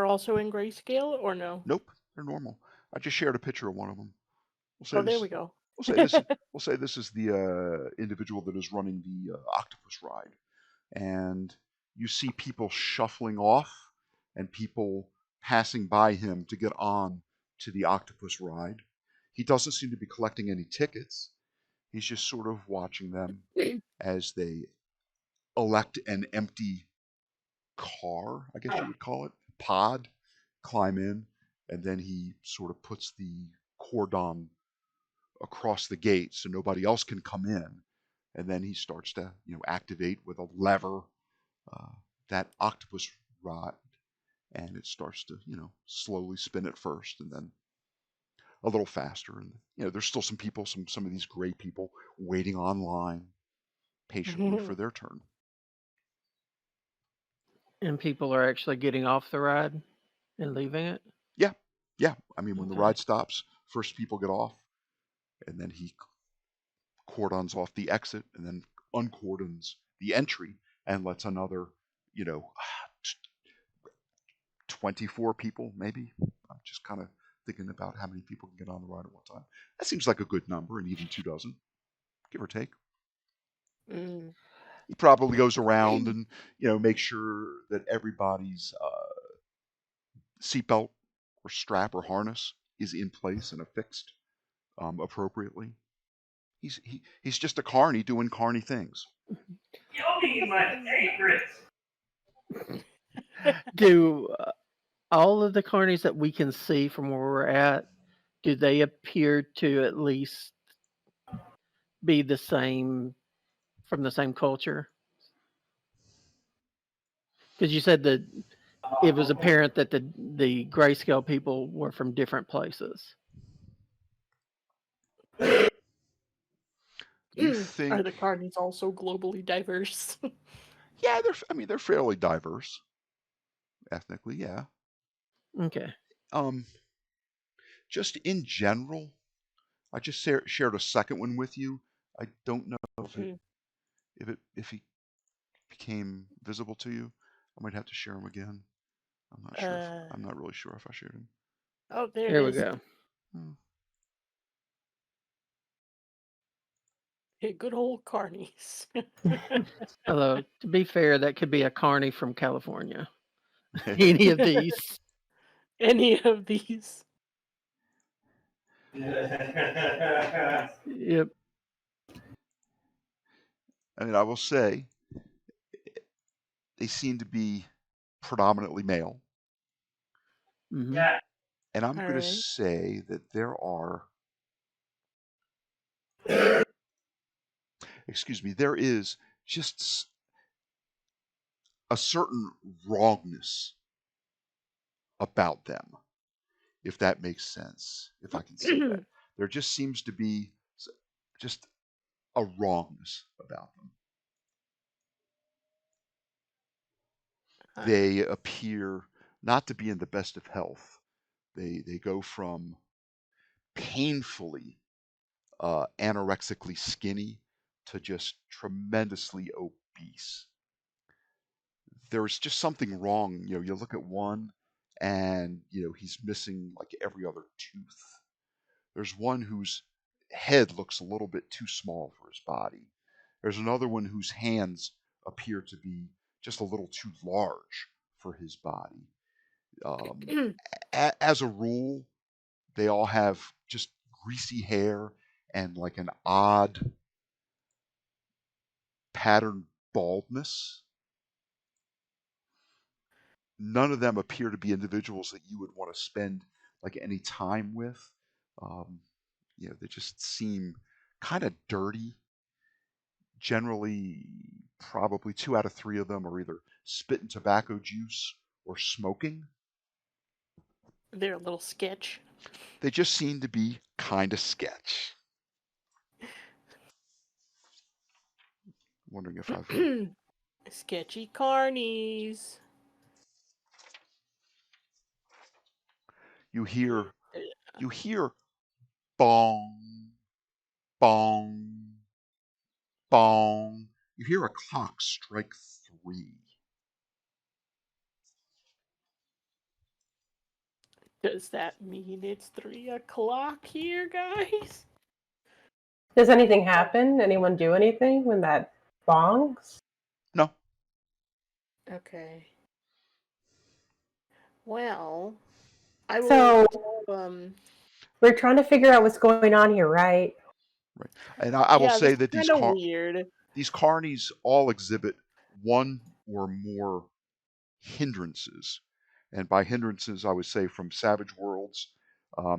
also in grayscale or no? Nope, they're normal. I just shared a picture of one of them. We'll say Oh, there this. we go. We'll say this. We'll say this is the individual that is running the octopus ride, and you see people shuffling off and people passing by him to get on to the octopus ride. He doesn't seem to be collecting any tickets. He's just sort of watching them as they elect an empty car, I guess you would call it, pod, climb in, and then he sort of puts the cordon across the gate so nobody else can come in. And then he starts to, activate with a lever uh, that octopus rod, and it starts to, slowly spin at first, and then a little faster. And there's still some people, some of these gray people, waiting online patiently for their turn. And people are actually getting off the ride and leaving it. Yeah, yeah. I mean, when the Okay. ride stops, first people get off, and then he cordons off the exit, and then uncordons the entry, and lets another, you know, 24 people maybe. I'm just kind of thinking about how many people can get on the ride at one time. That seems like a good number, and even 2 dozen, give or take. Mm. He probably goes around and makes sure that everybody's seatbelt or strap or harness is in place and affixed appropriately. He's just a carny doing carny things. Yummy is my favorite. Do all of the carnies that we can see from where we're at, do they appear to at least be the same from the same culture? Because you said that it was apparent that the grayscale people were from different places. You Are think? the carnies also globally diverse? Yeah, they're fairly diverse ethnically. Yeah. Okay. Um, just in general, I just shared a second one with you. I don't know Mhm. if he became visible to you. I might have to share him again. I'm not sure. I'm not really sure if I shared him. Oh, there it Here we is. go. Oh. Hey, good old carnies. Although, to be fair, that could be a carny from California. Any of these. Any of these. Yep. I mean, I will say they seem to be predominantly male, Hmm. Yeah. and I'm All going to right. say that there are. Excuse me. There is just a certain wrongness about them, if that makes sense, if I can say that. There just seems to be just a wrongness about them. They appear not to be in the best of health. They go from painfully anorexically skinny to just tremendously obese. There's just something wrong. You look at one and he's missing like every other tooth. There's one whose head looks a little bit too small for his body. There's another one whose hands appear to be just a little too large for his body. As a rule, they all have just greasy hair and like an odd patterned baldness. None of them appear to be individuals that you would want to spend like any time with. Um, they just seem kind of dirty. Generally, probably 2 out of 3 of them are either spitting tobacco juice or smoking. They're a little sketch. They just seem to be kind of sketch. Wondering if I've. Sketchy carnies. You hear bong, bong, bong. You hear a clock strike 3. Does that mean it's 3 o'clock here, guys? Does anything happen? Anyone do anything when that bongs? No. Okay. Well, I will. So we're trying to figure out what's going on here, right? Right. And I will Yeah, this say is that kind of weird. these carnies all exhibit one or more hindrances. And by hindrances, I would say from Savage Worlds,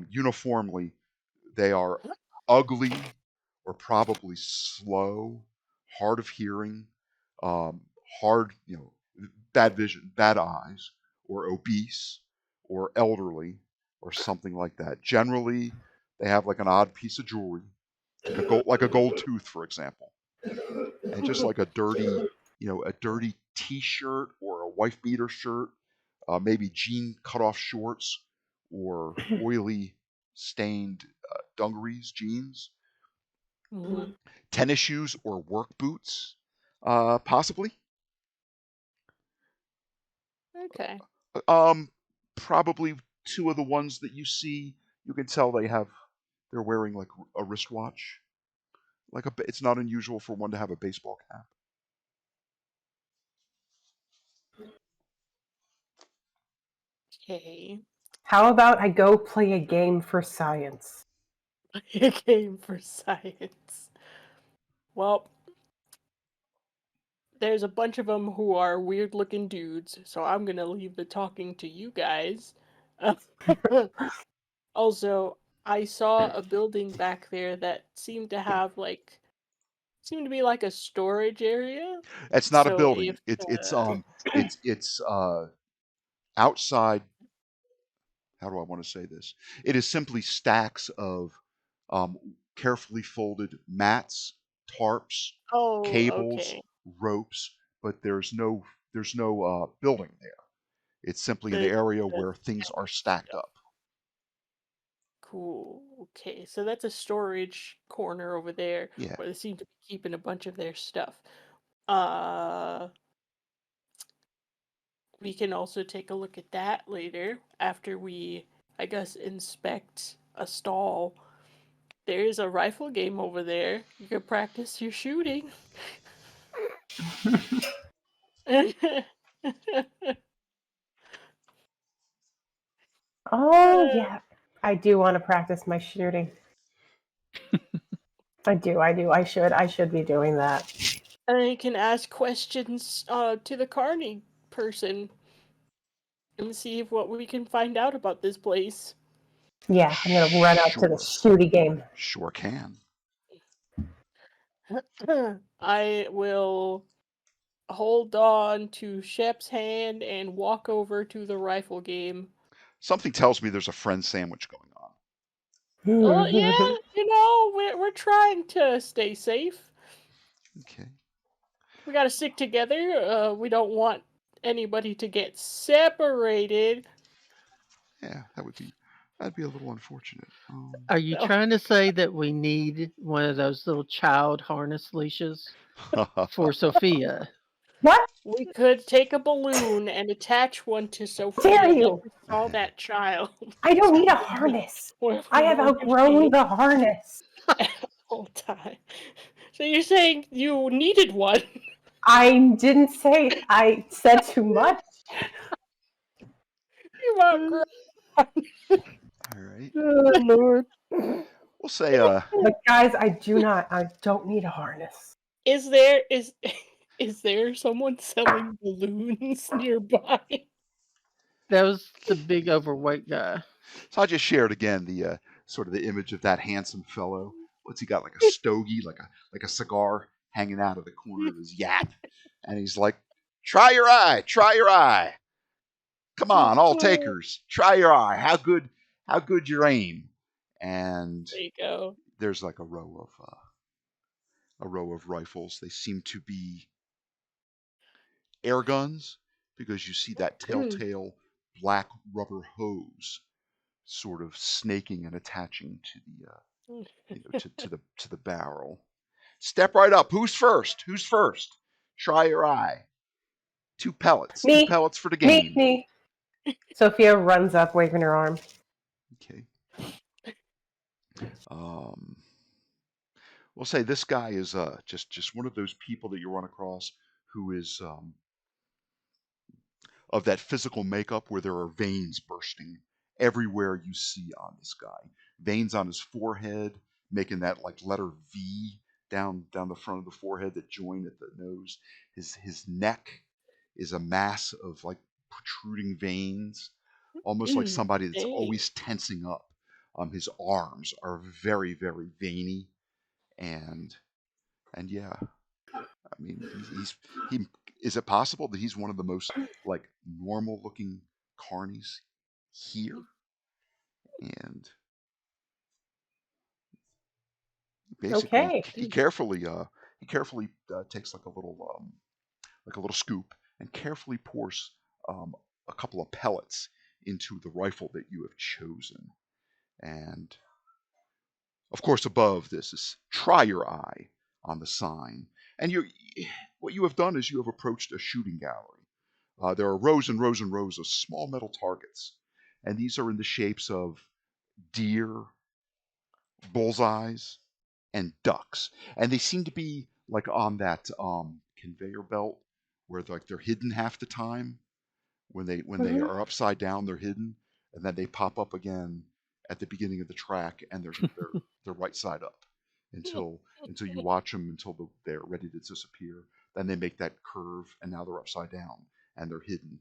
uniformly, they are ugly or probably slow, hard of hearing, um, hard, bad vision, bad eyes, or obese, or elderly, or something like that. Generally, they have like an odd piece of jewelry, like a gold tooth, for example, and just like a dirty T-shirt or a wife beater shirt, maybe jean cut-off shorts, or oily stained dungarees, jeans, Mhm. tennis shoes or work boots, possibly. Okay. Um, Probably two of the ones that you see, you can tell they're wearing like a wristwatch. It's not unusual for one to have a baseball cap. Okay. How about I go play a game for science? A game for science. Well, there's a bunch of them who are weird looking dudes, so I'm gonna leave the talking to you guys. Also, I saw a building back there that seemed to be like a storage area. It's not a So building. if It's outside. How do I want to say this? It is simply stacks of um, carefully folded mats, tarps, oh, cables, okay. ropes, but there's no building there. It's simply an The area the where things are stacked stuff. up. Cool. Okay, so that's a storage corner over there Yeah. where they seem to be keeping a bunch of their stuff. Uh, we can also take a look at that later after we, I guess, inspect a stall. There is a rifle game over there. You can practice your shooting. Oh, yeah. I do want to practice my shooting. I do. I should be doing that. And you can ask questions to the Carney person and see what we can find out about this place. Yeah, I'm going to run out to the Sure. shooty game. Sure can. I will hold on to Shep's hand and walk over to the rifle game. Something tells me there's a friend sandwich going on. Oh yeah, we're trying to stay safe. Okay. We gotta stick together. We don't want anybody to get separated. Yeah, that'd be a little unfortunate. Are you So trying to say that we need one of those little child harness leashes for Sophia? What? we could take a balloon and attach one to Dare Sophia. Let you? her saw that child. I don't need a harness. Where I we have know where outgrown she the harness. is all the time. So you're saying you needed one? I didn't say I said too much. You outgrown. All right. Oh, Lord. We'll say But guys, I don't need a harness. Is there is there someone selling balloons nearby? That was the big overweight guy. so I just shared again the sort of the image of that handsome fellow. What's he got, like a stogie, like a cigar hanging out of the corner of his yap, and he's like, "Try your eye, try your eye. Come on, all takers, try your eye. How good your aim?" And There you go. there's like a row of rifles. They seem to be air guns because you see that telltale black rubber hose sort of snaking and attaching to the to the barrel. Step right up. Who's first? Who's first? Try your eye. Two pellets. Two Me, pellets for the me, game. me. Sophia runs up, waving her arm. Okay. We'll say this guy is just one of those people that you run across who is of that physical makeup where there are veins bursting everywhere you see on this guy. Veins on his forehead, making that like letter V down the front of the forehead that join at the nose. His neck is a mass of like protruding veins, almost like somebody that's Dang. always tensing up. His arms are very very veiny, and yeah, I mean, he is it possible that he's one of the most like normal looking carnies here? And basically, Okay. he carefully takes like a little scoop and carefully pours um, a couple of pellets into the rifle that you have chosen. And of course, above this is "Try your eye" on the sign. And what you have done is you have approached a shooting gallery. There are rows and rows and rows of small metal targets, and these are in the shapes of deer, bullseyes, and ducks. And they seem to be like on that conveyor belt where like they're hidden half the time. When they Mhm. are upside down, they're hidden, and then they pop up again at the beginning of the track, and they're right side up until you watch them until they're ready to disappear. Then they make that curve, and now they're upside down, and they're hidden,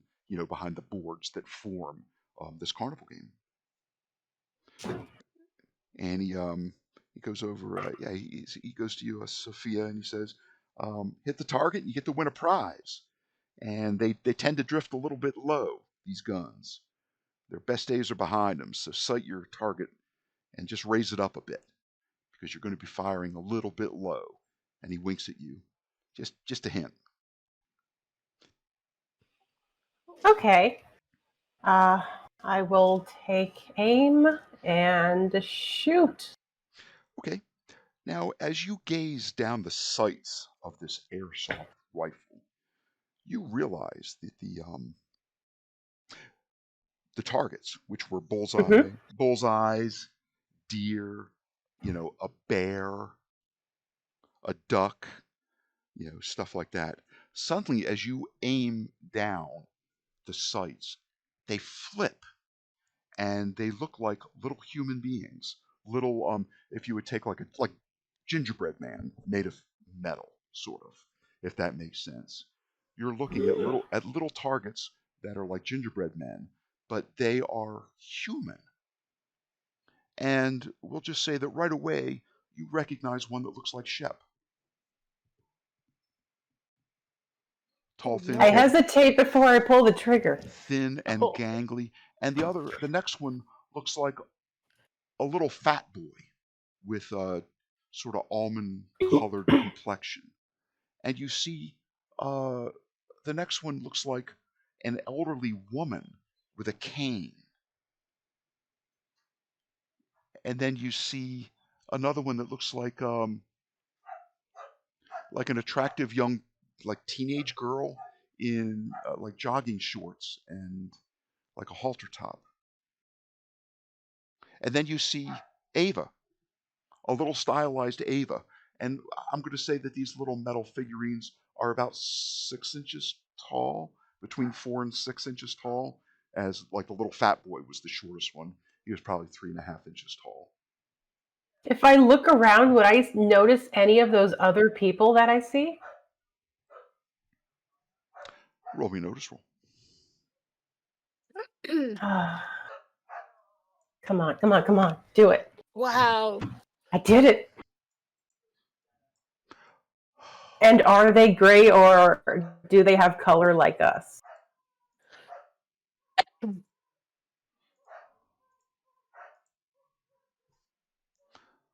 behind the boards that form this carnival game. And he goes over, yeah, he goes to you, Sophia, and he says, hit the target, and you get to win a prize. And they tend to drift a little bit low, these guns. Their best days are behind them, so sight your target and just raise it up a bit because you're going to be firing a little bit low. And he winks at you, just a hint. Okay. I will take aim and shoot. Okay. Now, as you gaze down the sights of this airsoft rifle, you realize that the targets, which were Mhm. bullseyes, deer, a bear, a duck, stuff like that. Suddenly, as you aim down the sights, they flip and they look like little human beings. Little, if you would take like gingerbread man made of metal, sort of, if that makes sense. You're looking at little targets that are like gingerbread men, but they are human. And we'll just say that right away you recognize one that looks like Shep. Tall, thin, I No. hesitate before I pull the trigger. thin and Oh. gangly, and the next one looks like a little fat boy with a sort of almond colored complexion. And you see uh, the next one looks like an elderly woman with a cane. And then you see another one that looks like an attractive young like teenage girl in like jogging shorts and like a halter top. And then you see Ava, a little stylized Ava. And I'm going to say that these little metal figurines are about 6 inches tall, between 4 and 6 inches tall, as like the little fat boy was the shortest one. He was probably 3.5 inches tall. If I look around, would I notice any of those other people that I see? Roll me a notice roll. Come on, come on, come on. Do it. Wow. I did it. And are they gray or do they have color like us? A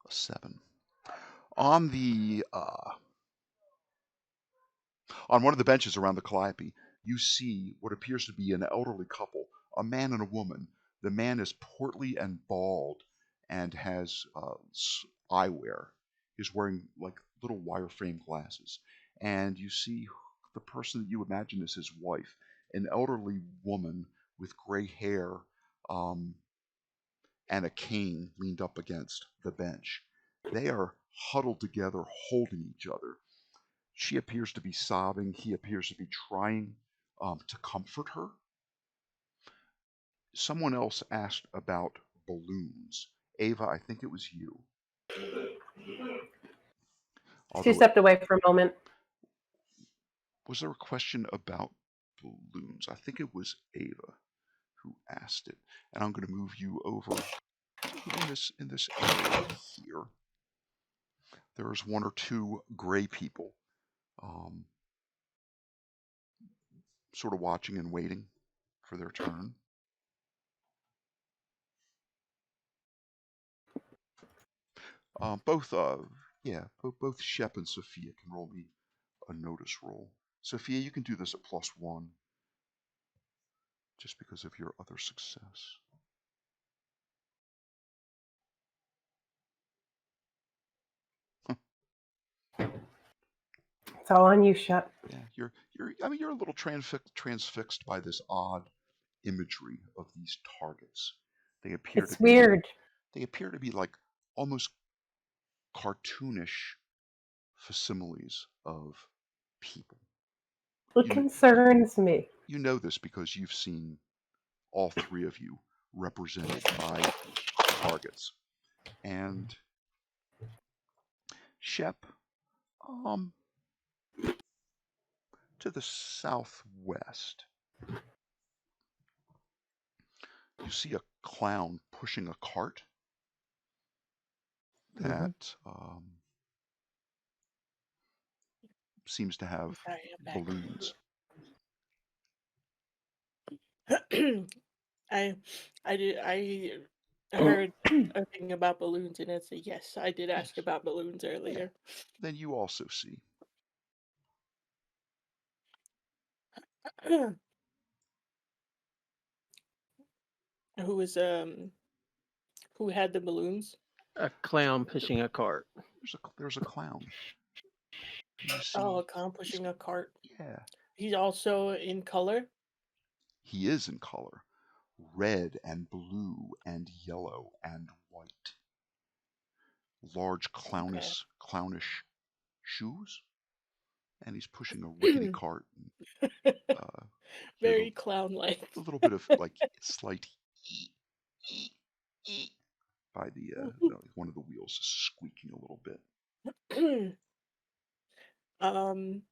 7. On the on one of the benches around the calliope, you see what appears to be an elderly couple, a man and a woman. The man is portly and bald and has eyewear. He's wearing like little wireframe glasses. And you see the person that you imagine is his wife, an elderly woman with gray hair um, and a cane leaned up against the bench. They are huddled together, holding each other. She appears to be sobbing. He appears to be trying to comfort her. Someone else asked about balloons. Ava, I think it was you. She Although, stepped away for a moment. was there a question about balloons? I think it was Ava who asked it. And I'm going to move you over in this area here. There's one or two gray people um, sort of watching and waiting for their turn. Both, both Shep and Sophia can roll me a notice roll. Sophia, you can do this at +1. just because of your other success. It's all on you, Shep. Yeah, you're a little transfixed by this odd imagery of these targets. They appear to It's be weird. like almost cartoonish facsimiles of people. It You concerns me. you know this because you've seen all three of you represented by targets. And Shep, um, to the southwest, you see a clown pushing a cart that seems to have Sorry, I'm balloons. back. I heard a thing about balloons, and it's a yes. I did ask Yes. about balloons Yeah. earlier. Then you also see Who was who had the balloons? A clown pushing a cart. there's a clown. And you see Oh, a clown he's pushing a cart. yeah, He's also in color. he is in color. Red and blue and yellow and white. Large Okay. clownish shoes, and he's pushing a rickety cart. And, hear Very clown-like. a little bit of like slight by the one of the wheels is squeaking a little bit. um,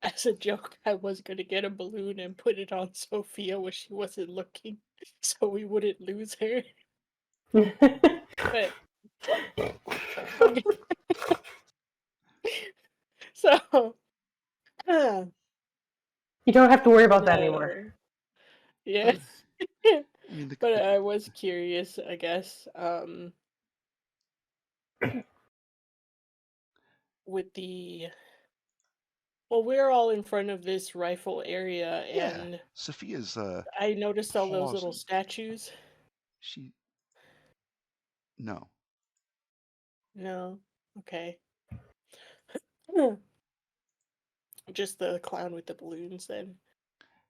as a joke, I was gonna get a balloon and put it on Sophia when she wasn't looking, so we wouldn't lose her. But okay. So, You don't have to worry about but that anymore. yeah. I mean, But I was curious, I guess, with the well, we're all in front of this rifle area, yeah, and Sophia's I noticed all those little pausing. statues. She no, No, okay. Just the clown with the balloons, then.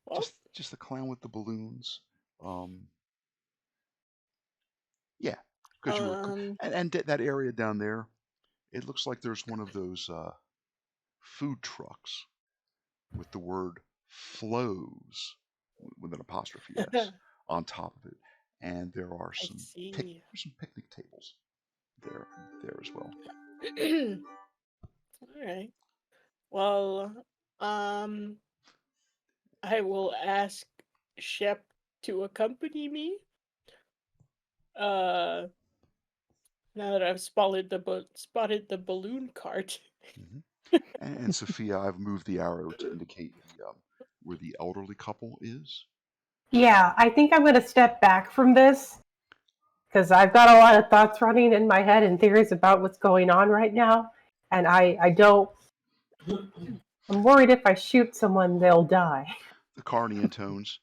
Well, just the clown with the balloons. Um, yeah, because you were um, and that area down there. It looks like there's one of those food trucks with the word "flows" with an apostrophe s I on top of it, and there are see. there's some picnic tables there as well. All right. Well, um, I will ask Shep to accompany me. Uh, now that I've spotted the balloon cart. Hmm. And Sophia, I've moved the arrow to indicate the where the elderly couple is. Yeah, I think I'm going to step back from this because I've got a lot of thoughts running in my head and theories about what's going on right now. And I don't, I'm worried if I shoot someone, they'll die. The Carney intones.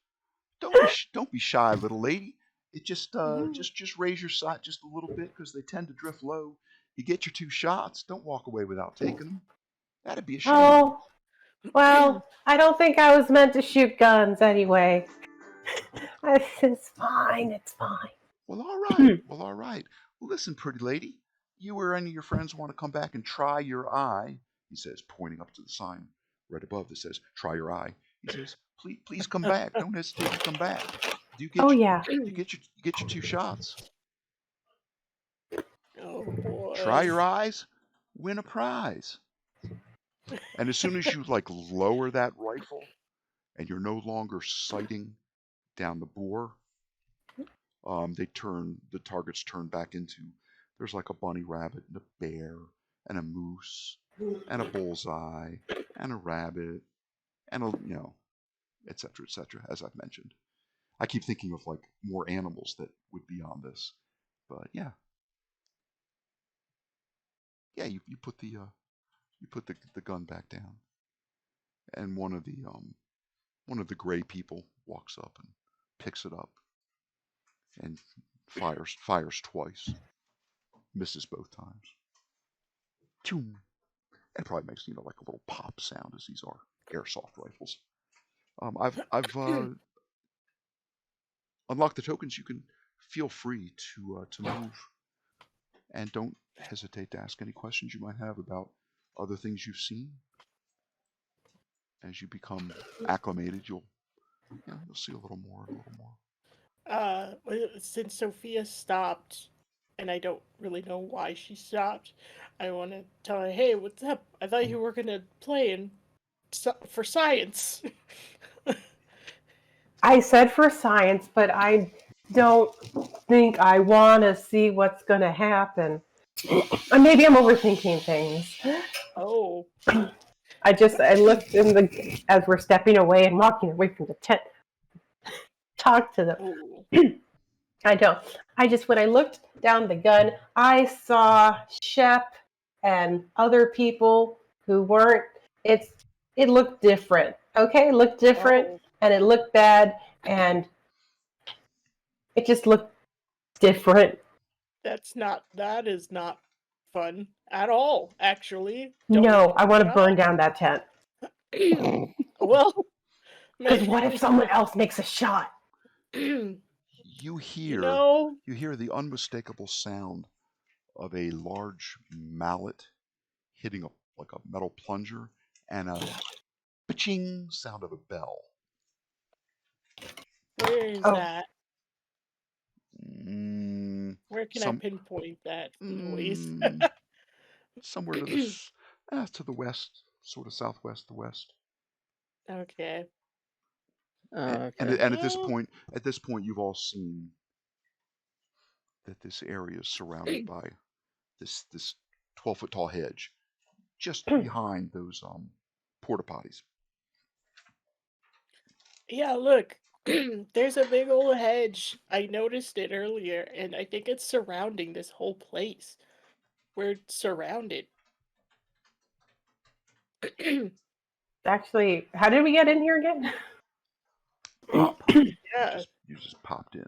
Don't be shy, little lady. It just raise your sight just a little bit because they tend to drift low. You get your two shots. Don't walk away without taking them. That'd be a shame. Oh, well, I don't think I was meant to shoot guns anyway. It's fine, it's fine. Well, all right. Well, all right. Well, listen, pretty lady. You or any of your friends want to come back and try your eye? He says, pointing up to the sign right above that says "Try your eye." He says, please come back. Don't hesitate to come back. Do you Oh, get yeah. you get your two shots? Oh Try boy. your eyes, win a prize. And as soon as you like lower that rifle and you're no longer sighting down the bore, the targets turn back into there's like a bunny rabbit and a bear and a moose and a bullseye and a rabbit and a etc as I've mentioned. I keep thinking of like more animals that would be on this, but yeah, you put the gun back down, and one of One of the gray people walks up and picks it up and fires twice, misses both times. Choom. And probably makes like a little pop sound, as these are airsoft rifles. I've unlocked the tokens. You can feel free to move, and don't hesitate to ask any questions you might have about other things you've seen. As you become acclimated, you'll see a little more. Since Sophia stopped, and I don't really know why she stopped, I want to tell her, hey, what's up? I thought you were going to play for science. I said for science, but I don't think I want to see what's going to happen. Maybe I'm overthinking things. Oh. I looked as we're stepping away and walking away from the tent. Talk to them. I don't. When I looked down the gun, I saw Shep and other people who weren't. It looked different. Okay, it looked different, and it looked bad, and it just looked different. That is not fun at all, actually. No, I want to burn down that tent. Well, because what if someone else makes a shot? You hear the unmistakable sound of a large mallet hitting like a metal plunger, and a pa-ching sound of a bell. Where is that? Where can I pinpoint that noise? Somewhere to the west, sort of southwest, the west. Okay. And at this point, you've all seen that this area is surrounded by this 12-foot tall hedge, just behind those porta potties. Yeah, look, there's a big old hedge. I noticed it earlier, and I think it's surrounding this whole place. We're surrounded. Actually, how did we get in here again? Yeah. You just popped in.